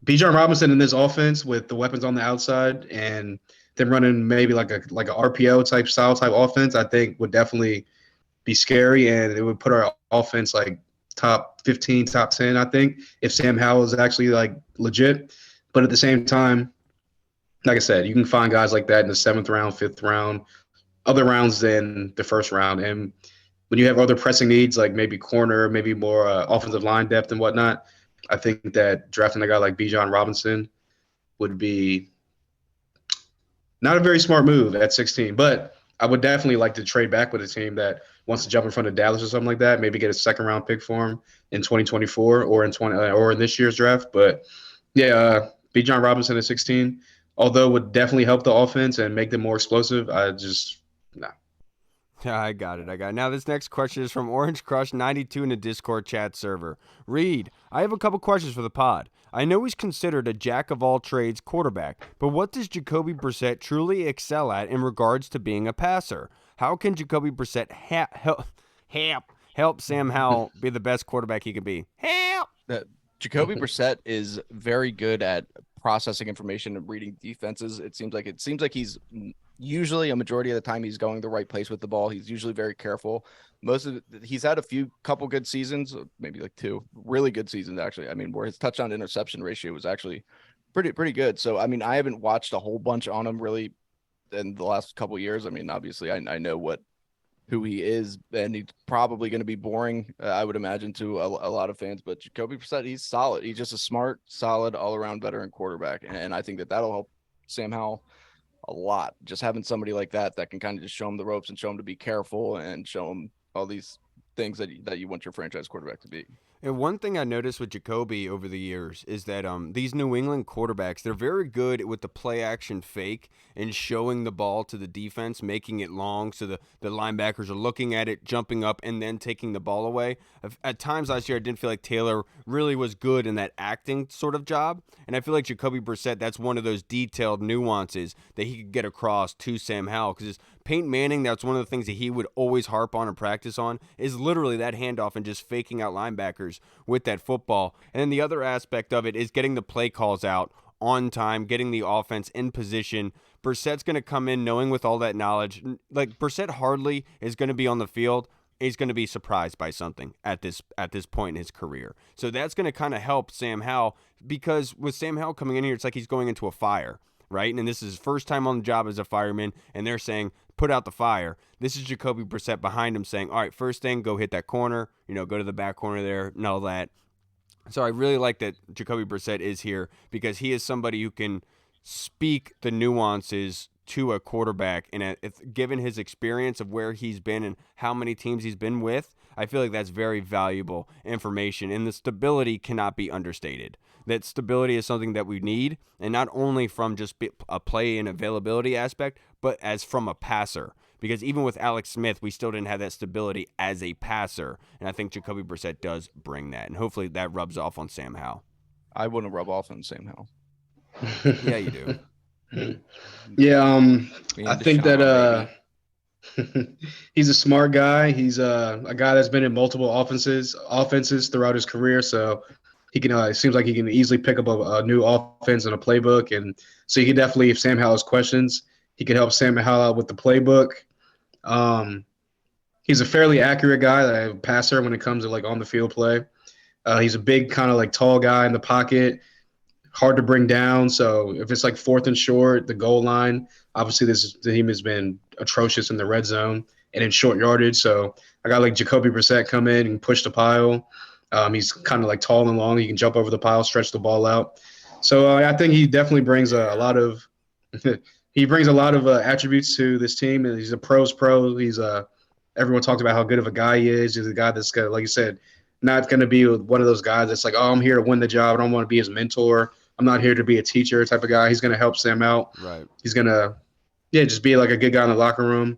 Robinson in this offense with the weapons on the outside and them running maybe like a RPO type offense, I think would definitely be scary, and it would put our offense like top 15, top 10, I think, if Sam Howell is actually like legit. But at the same time, like I said, you can find guys like that in the 7th round, 5th round, other rounds than the 1st round. And when you have other pressing needs, like maybe corner, maybe more offensive line depth and whatnot, I think that drafting a guy like Bijan Robinson would be not a very smart move at 16. But I would definitely like to trade back with a team that wants to jump in front of Dallas or something like that. Maybe get a 2nd round pick for him in 2024 or in this year's draft. But yeah, Bijan Robinson at 16, although would definitely help the offense and make them more explosive. Nah. Yeah, I got it. Now this next question is from Orange Crush 92 in the Discord chat server. Reed, I have a couple questions for the pod. I know he's considered a jack of all trades quarterback, but what does Jacoby Brissett truly excel at in regards to being a passer? How can Jacoby Brissett help Sam Howell be the best quarterback he can be? Help! Jacoby Brissett is very good at processing information and reading defenses. It seems like he's usually a majority of the time he's going the right place with the ball. He's usually very careful. He's had a couple good seasons, maybe like 2 really good seasons actually. I mean, where his touchdown to interception ratio was actually pretty good. So I mean, I haven't watched a whole bunch on him really in the last couple of years. I mean, obviously I know who he is, and he's probably going to be boring, I would imagine, to a lot of fans. But Jacoby Brissett, he's solid. He's just a smart, solid, all-around veteran quarterback, and I think that'll help Sam Howell a lot. Just having somebody like that can kind of just show him the ropes and show him to be careful and show him all these things that you want your franchise quarterback to be. And one thing I noticed with Jacoby over the years is that these New England quarterbacks, they're very good with the play action fake and showing the ball to the defense, making it long so the linebackers are looking at it, jumping up, and then taking the ball away. At times last year, I didn't feel like Taylor really was good in that acting sort of job. And I feel like Jacoby Brissett, that's one of those detailed nuances that he could get across to Sam Howell. Because Peyton Manning, that's one of the things that he would always harp on and practice on, is literally that handoff and just faking out linebackers with that football. And then the other aspect of it is getting the play calls out on time, getting the offense in position. Brissett's going to come in knowing with all that knowledge. Like, Brissett hardly is going to be on the field. He's going to be surprised by something at this point in his career. So that's going to kind of help Sam Howell, because with Sam Howell coming in here, it's like he's going into a fire, right? And this is his first time on the job as a fireman, and they're saying, put out the fire. This is Jacoby Brissett behind him saying, all right, first thing, go hit that corner, go to the back corner there and all that. So I really like that Jacoby Brissett is here, because he is somebody who can speak the nuances to a quarterback. And given his experience of where he's been and how many teams he's been with, I feel like that's very valuable information. And the stability cannot be understated. That stability is something that we need, and not only from just a play and availability aspect, but as from a passer. Because even with Alex Smith, we still didn't have that stability as a passer. And I think Jacoby Brissett does bring that. And hopefully that rubs off on Sam Howell. I wouldn't rub off on Sam Howell. Yeah, you do. Yeah, I think that he's a smart guy. He's a guy that's been in multiple offenses throughout his career. So he can. It seems like he can easily pick up a new offense and a playbook. And so he can definitely, if Sam Howell has questions, he can help Sam Howell out with the playbook. He's a fairly accurate guy, a passer when it comes to like on the field play. He's a big kind of like tall guy in the pocket, hard to bring down. So if it's like 4th and short, the goal line, obviously the team has been atrocious in the red zone and in short yardage. So I got like Jacoby Brissett come in and push the pile. He's kind of like tall and long. He can jump over the pile, stretch the ball out. So I think he definitely brings a lot of attributes to this team. And he's a pro's pro. He's everyone talks about how good of a guy he is. He's a guy that's like you said, not going to be one of those guys that's like, oh, I'm here to win the job. I don't want to be his mentor. I'm not here to be a teacher type of guy. He's going to help Sam out. Right. He's going to, just be like a good guy in the locker room.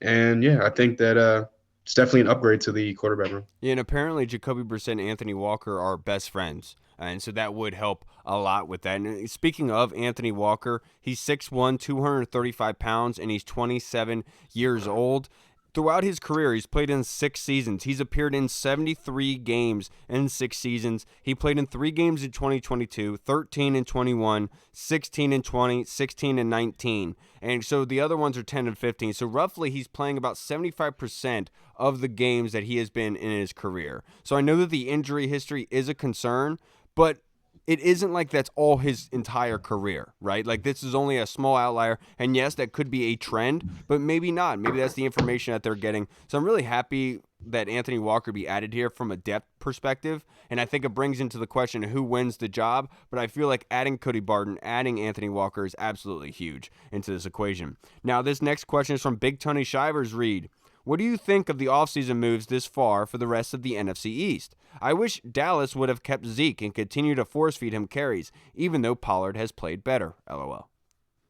And, I think that it's definitely an upgrade to the quarterback room. Yeah, and apparently Jacoby Brissett and Anthony Walker are best friends. And so that would help a lot with that. And speaking of Anthony Walker, he's 6'1", 235 pounds, and he's 27 years old. Throughout his career, he's played in 6 seasons. He's appeared in 73 games in 6 seasons. He played in 3 games in 2022, 13 and 21, 16 and 20, 16 and 19. And so the other ones are 10 and 15. So roughly he's playing about 75% of the games that he has been in his career. So I know that the injury history is a concern, but it isn't like that's all his entire career, right? Like this is only a small outlier. And yes, that could be a trend, but maybe not. Maybe that's the information that they're getting. So I'm really happy that Anthony Walker be added here from a depth perspective. And I think it brings into the question who wins the job. But I feel like adding Cody Barton, adding Anthony Walker is absolutely huge into this equation. Now, this next question is from Big Tony Shivers. Reed, what do you think of the offseason moves this far for the rest of the NFC East? I wish Dallas would have kept Zeke and continued to force feed him carries, even though Pollard has played better. LOL.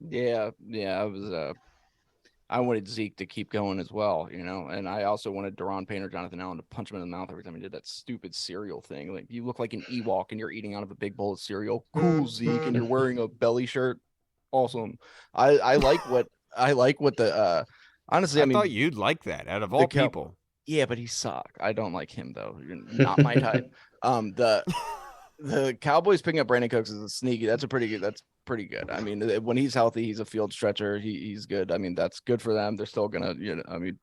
Yeah, I wanted Zeke to keep going as well, and I also wanted Daron Payne or Jonathan Allen to punch him in the mouth every time he did that stupid cereal thing. Like, you look like an Ewok and you're eating out of a big bowl of cereal. Cool, Zeke, and you're wearing a belly shirt. Awesome. I like what the honestly, I thought you'd like that out of all people. Yeah, but he sucked. I don't like him though. You're not my type. The Cowboys picking up Brandon Cooks is a sneaky. That's pretty good. I mean, when he's healthy, he's a field stretcher. He's good. I mean, that's good for them. They're still gonna,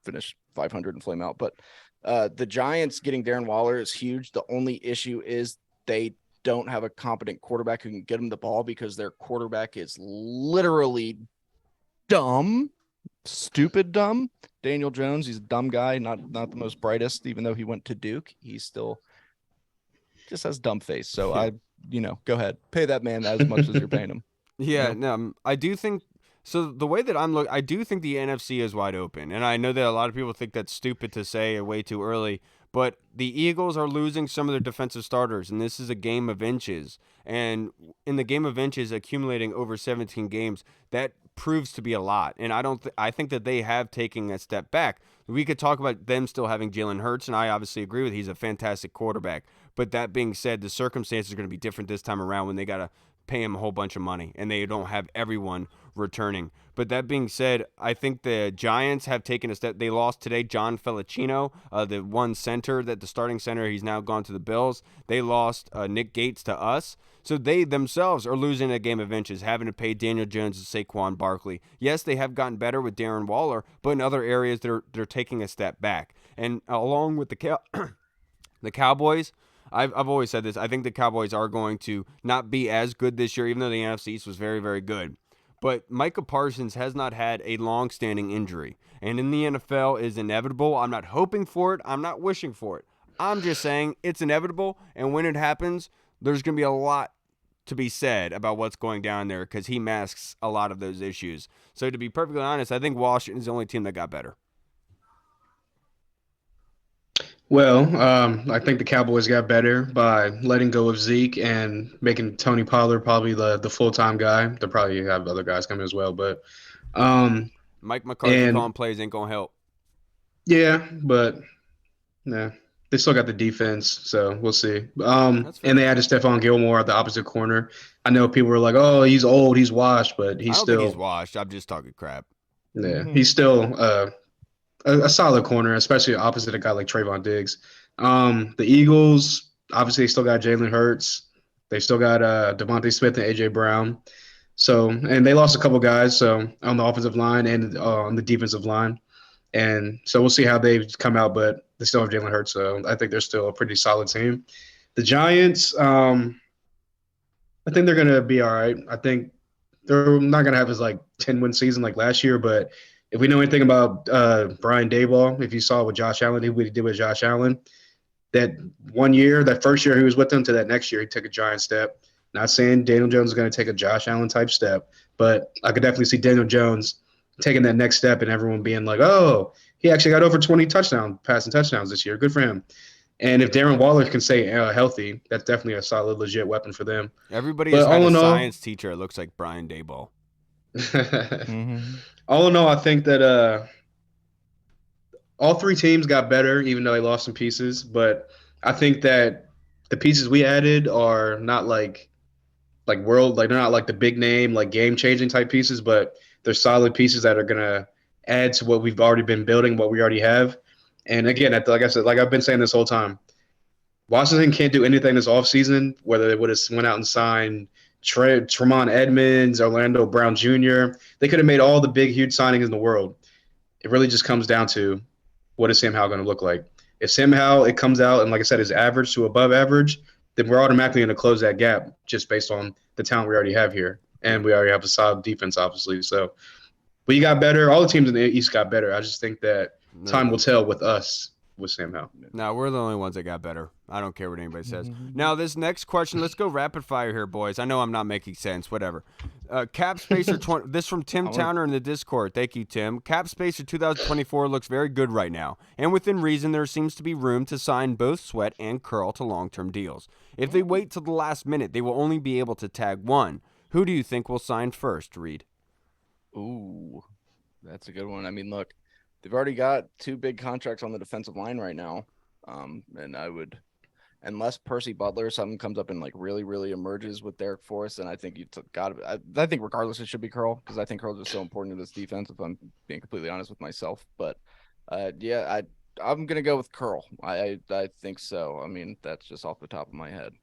finish 500 and flame out. But the Giants getting Darren Waller is huge. The only issue is they don't have a competent quarterback who can get him the ball because their quarterback is literally dumb. Stupid dumb. Daniel Jones, he's a dumb guy, not the most brightest, even though he went to Duke. He still just has dumb face. So go ahead. Pay that man as much as you're paying him. Yeah, no, I do think so. The way that I'm looking, I do think the NFC is wide open. And I know that a lot of people think that's stupid to say way too early, but the Eagles are losing some of their defensive starters, and this is a game of inches. And in the game of inches, accumulating over 17 games, that proves to be a lot. And I think that they have taken a step back. We could talk about them still having Jalen Hurts, and I obviously agree with he's a fantastic quarterback. But that being said, the circumstances are going to be different this time around when they got to pay him a whole bunch of money and they don't have everyone returning. But that being said, I think the Giants have taken a step. They lost today John Felicino, the one center, that the starting center. He's now gone to the Bills. They lost Nick Gates to us. So they themselves are losing a game of inches, having to pay Daniel Jones and Saquon Barkley. Yes, they have gotten better with Darren Waller, but in other areas they're taking a step back. And along with the Cowboys, I've always said this. I think the Cowboys are going to not be as good this year, even though the NFC East was very, very good. But Micah Parsons has not had a long-standing injury. And in the NFL is inevitable. I'm not hoping for it. I'm not wishing for it. I'm just saying it's inevitable. And when it happens, there's going to be a lot to be said about what's going down there because he masks a lot of those issues. So to be perfectly honest, I think Washington's the only team that got better. Well, I think the Cowboys got better by letting go of Zeke and making Tony Pollard probably the full-time guy. They'll probably have other guys coming as well, but Mike McCarthy calling plays ain't gonna help. Yeah, but they still got the defense, so we'll see. And they added Stephon Gilmore at the opposite corner. I know people were like, "Oh, he's old, he's washed," but I don't think he's washed. I'm just talking crap. Yeah, he's still a solid corner, especially opposite a guy like Trayvon Diggs. The Eagles, obviously, they still got Jalen Hurts. They still got Devontae Smith and A.J. Brown. So, and they lost a couple guys on the offensive line and on the defensive line. And so we'll see how they come out, but they still have Jalen Hurts. So I think they're still a pretty solid team. The Giants, I think they're going to be all right. I think they're not going to have his 10-win season like last year, but if we know anything about Brian Daboll, if you saw what what he did with Josh Allen, that first year he was with them to that next year, he took a giant step. Not saying Daniel Jones is going to take a Josh Allen type step, but I could definitely see Daniel Jones taking that next step and everyone being like, oh, he actually got over 20 passing touchdowns this year. Good for him. And if Darren Waller can stay healthy, that's definitely a solid, legit weapon for them. Everybody has had a science teacher. It looks like Brian Daboll. All in all, I think that all three teams got better, even though they lost some pieces. But I think that the pieces we added are not they're not like the big name, like game changing type pieces, but they're solid pieces that are gonna add to what we've already been building, what we already have. And again, like I said, like I've been saying this whole time, Washington can't do anything this offseason, whether they would have went out and signed Tremont Edmonds, Orlando Brown Jr. They could have made all the big, huge signings in the world. It really just comes down to what is Sam Howell going to look like. If Sam Howell, it comes out and, like I said, is average to above average, then we're automatically going to close that gap just based on the talent we already have here. And we already have a solid defense, obviously. So we got better. All the teams in the East got better. I just think that time will tell with us with Sam Howell. No, we're the only ones that got better. I don't care what anybody says. Now, this next question, let's go rapid fire here, boys. I know I'm not making sense. Whatever. Cap Spacer 20. This from Tim Towner in the Discord. Thank you, Tim. Cap Spacer 2024 looks very good right now, and within reason, there seems to be room to sign both Sweat and Curl to long-term deals. If they wait till the last minute, they will only be able to tag one. Who do you think will sign first, Reed? Ooh, that's a good one. I mean, look, they've already got 2 big contracts on the defensive line right now. And I would, unless Percy Butler something comes up and like really, really emerges with Derek Forrest, then I think you got to. I think regardless it should be Curl, because I think Curl is so important to this defense. If I'm being completely honest with myself, but yeah, I'm gonna go with Curl. I think so. I mean, that's just off the top of my head.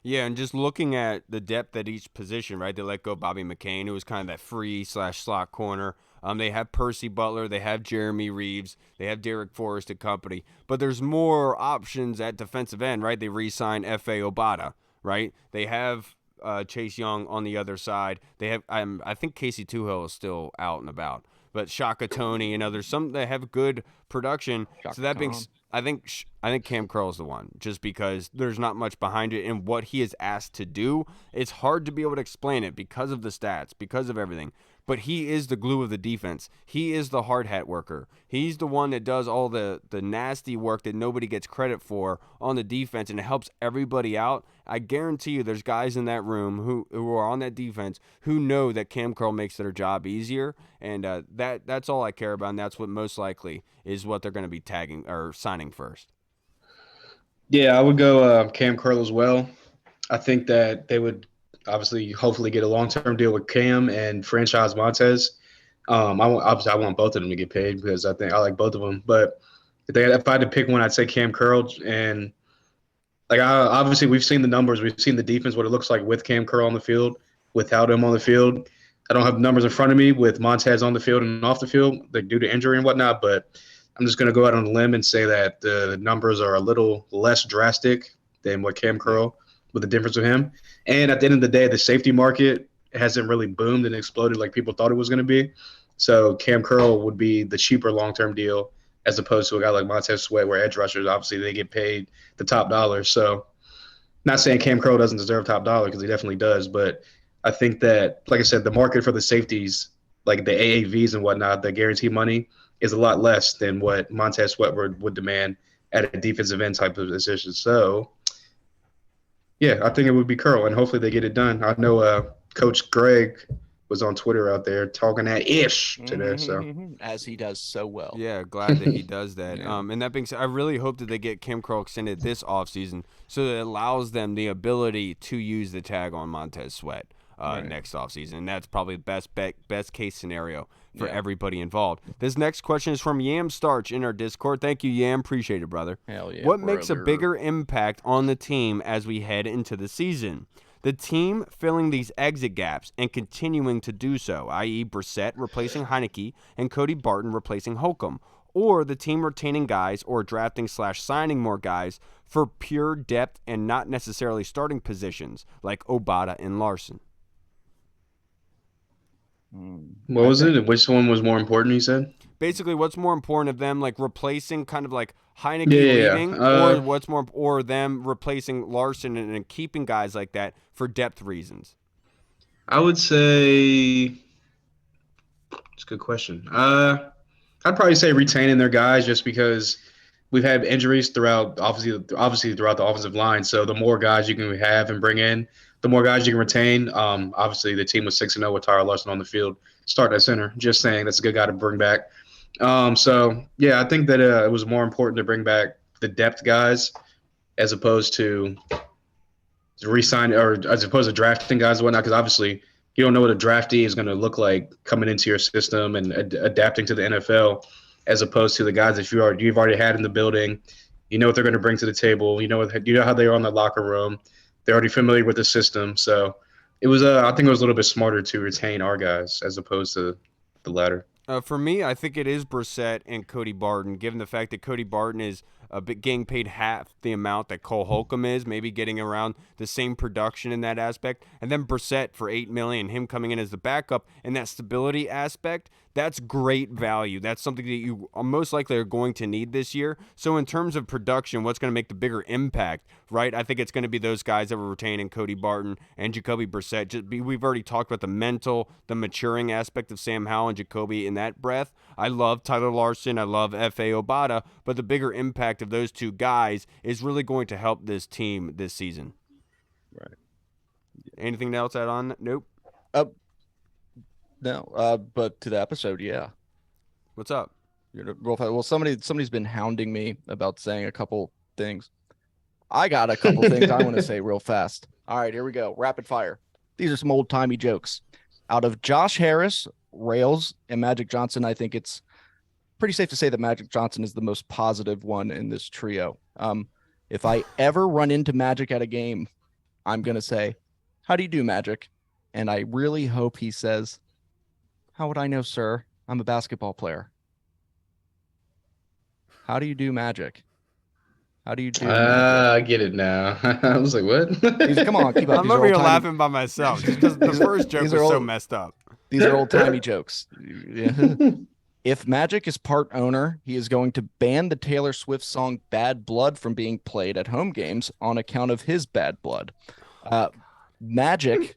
Yeah, and just looking at the depth at each position, right? They let go Bobby McCain, who was kind of that free / slot corner. They have Percy Butler, they have Jeremy Reeves, they have Derek Forrest and company. But there's more options at defensive end, right? They re-signed F.A. Obata, right? They have Chase Young on the other side. They have, I think Casey Tuhill is still out and about. But Shaka Tony, there's some that have good production. So that being, I think Cam Curl is the one, just because there's not much behind it and what he is asked to do. It's hard to be able to explain it because of the stats, because of everything. But he is the glue of the defense. He is the hard hat worker. He's the one that does all the nasty work that nobody gets credit for on the defense, and it helps everybody out. I guarantee you there's guys in that room who are on that defense who know that Cam Curl makes their job easier, and that's all I care about, and that's what most likely is what they're going to be tagging or signing first. Yeah, I would go Cam Curl as well. I think that they would obviously hopefully get a long-term deal with Cam and franchise Montez. I want both of them to get paid because I think I like both of them. But if I had to pick one, I'd say Cam Curl. And obviously we've seen the numbers, we've seen the defense, what it looks like with Cam Curl on the field, without him on the field. I don't have the numbers in front of me with Montez on the field and off the field, like due to injury and whatnot. But I'm just going to go out on a limb and say that the numbers are a little less drastic than what Cam Curl, with the difference with him. And at the end of the day, the safety market hasn't really boomed and exploded like people thought it was going to be. So Cam Curl would be the cheaper long-term deal as opposed to a guy like Montez Sweat, where edge rushers, obviously, they get paid the top dollar. So not saying Cam Curl doesn't deserve top dollar, because he definitely does. But I think that, like I said, the market for the safeties, like the AAVs and whatnot, the guarantee money, is a lot less than what Montez Sweat would demand at a defensive end type of position. So, yeah, I think it would be Curl, and hopefully they get it done. I know Coach Greg was on Twitter out there talking that ish today. So as he does so well. Yeah, glad that he does that. Yeah. And that being said, I really hope that they get Cam Curl extended this offseason so that it allows them the ability to use the tag on Montez Sweat next offseason. And that's probably the best case scenario for everybody involved. This next question is from Yam Starch in our Discord. Thank you, Yam. Appreciate it, brother. Hell yeah. What makes a bigger impact on the team as we head into the season? The team filling these exit gaps and continuing to do so, i.e. Brissett replacing Heineke and Cody Barton replacing Holcomb, or the team retaining guys or drafting / signing more guys for pure depth and not necessarily starting positions like Obata and Larson. what was it? Which one was more important, you said? Basically, what's more important of them, like replacing kind of like Heineke leaving, or what's more, or them replacing Larson and keeping guys like that for depth reasons? I would say it's a good question. I'd probably say retaining their guys, just because we've had injuries throughout, obviously throughout the offensive line. So the more guys you can have and bring in, the more guys you can retain. Obviously the team was 6-0 with Tyler Larson on the field, start at center. Just saying, that's a good guy to bring back. So yeah, I think that it was more important to bring back the depth guys as opposed to re-sign, or as opposed to drafting guys and whatnot, because obviously you don't know what a draftee is going to look like coming into your system and adapting to the NFL, as opposed to the guys that you've already had in the building. You know what they're going to bring to the table. You know how they are in the locker room. They're already familiar with the system. So it was I think it was a little bit smarter to retain our guys as opposed to the latter. For me, I think it is Brissett and Cody Barton, given the fact that Cody Barton is getting paid half the amount that Cole Holcomb is, maybe getting around the same production in that aspect. And then Brissett for $8 million, him coming in as the backup, and that stability aspect, that's great value. That's something that you most likely are going to need this year. So in terms of production, what's going to make the bigger impact, right? I think it's going to be those guys that we're retaining, Cody Barton and Jacoby Brissett. We've already talked about the mental, the maturing aspect of Sam Howell and Jacoby in that breath. I love Tyler Larson. I love F.A. Obata. But the bigger impact of those two guys is really going to help this team this season. Right. Anything else to add on? Nope. No. But to the episode, yeah. What's up? Real fast. Well, somebody's been hounding me about saying a couple things. I got a couple things I want to say real fast. All right, here we go. Rapid fire. These are some old timey jokes. Out of Josh Harris, Rails, and Magic Johnson, I think it's pretty safe to say that Magic Johnson is the most positive one in this trio. If I ever run into Magic at a game, I'm going to say, "How do you do, Magic?" And I really hope he says, "How would I know, sir? I'm a basketball player." How do you do, Magic? How do you do? I get it now. I was like, what? Come on, keep up. I'm over here laughing by myself just because the first joke was so messed up. These are old-timey jokes. If Magic is part owner, he is going to ban the Taylor Swift song Bad Blood from being played at home games on account of his bad blood. Magic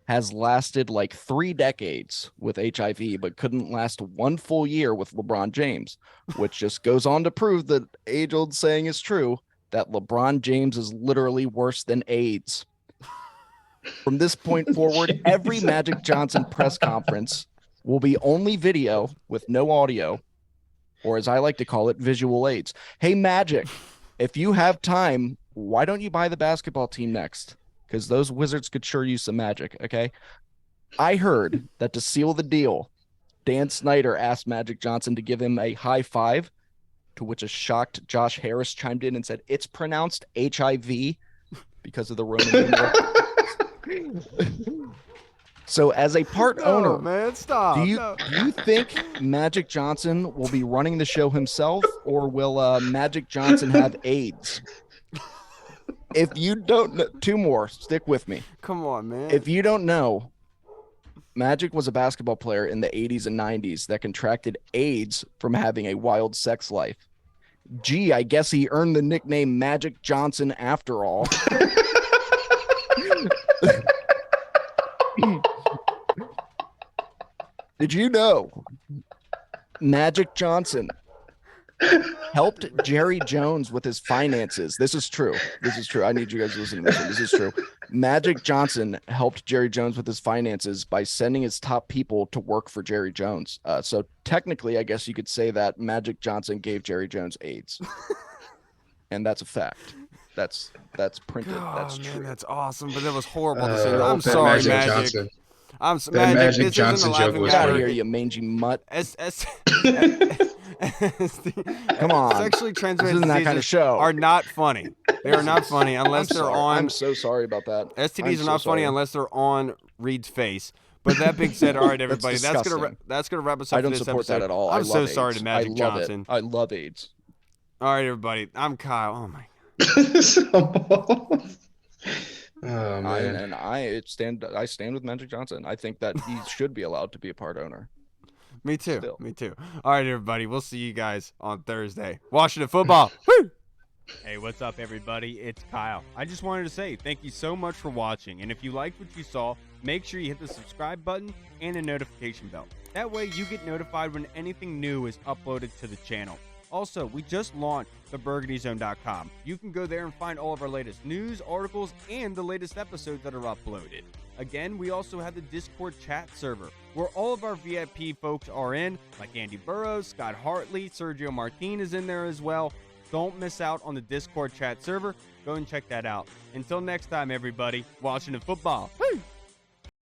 has lasted like 3 decades with HIV, but couldn't last 1 full year with LeBron James, which just goes on to prove that age-old saying is true, that LeBron James is literally worse than AIDS. From this point forward, every Magic Johnson press conference will be only video with no audio, or as I like to call it, visual aids. Hey, Magic, if you have time, why don't you buy the basketball team next? Because those Wizards could sure use some magic, okay? I heard that to seal the deal, Dan Snyder asked Magic Johnson to give him a high five, to which a shocked Josh Harris chimed in and said, "It's pronounced HIV because of the Roman numeral." So as a part owner, man, stop. Do you think Magic Johnson will be running the show himself, or will Magic Johnson have AIDS? If you don't know, 2 more, stick with me. Come on, man. If you don't know, Magic was a basketball player in the 80s and 90s that contracted AIDS from having a wild sex life. Gee, I guess he earned the nickname Magic Johnson after all. Did you know Magic Johnson helped Jerry Jones with his finances? This is true. I need you guys to listen to this one. This is true. Magic Johnson helped Jerry Jones with his finances by sending his top people to work for Jerry Jones. So technically, I guess you could say that Magic Johnson gave Jerry Jones AIDS. And that's a fact. That's printed. That's true. Man, that's awesome. But that was horrible to say. I'm sorry, Magic. Johnson. I'm That Magic this Johnson isn't a joke was Get out of funny. here, you mangy mutt. Come on. Sexually transmitted This isn't that kind of diseases show. are not funny. They are not funny unless they're on. I'm so sorry about that. STDs are not funny unless they're on Reed's face. But that being said, all right, everybody, that's gonna wrap us up. I don't for this support episode. that at all. I'm I so love sorry AIDS. to Magic Johnson. I love AIDS. All right, everybody, I'm Kyle. Oh my. Oh man. I stand with Magic Johnson. I think that he should be allowed to be a part owner. Me too. Still. Me too. All right, everybody. We'll see you guys on Thursday. Washington football. Woo! Hey, what's up, everybody? It's Kyle. I just wanted to say thank you so much for watching. And if you liked what you saw, make sure you hit the subscribe button and the notification bell. That way you get notified when anything new is uploaded to the channel. Also, we just launched the BurgundyZone.com. You can go there and find all of our latest news, articles, and the latest episodes that are uploaded. Again, we also have the Discord chat server, where all of our VIP folks are in, like Andy Burrows, Scott Hartley, Sergio Martin is in there as well. Don't miss out on the Discord chat server. Go and check that out. Until next time, everybody, Washington football. Woo!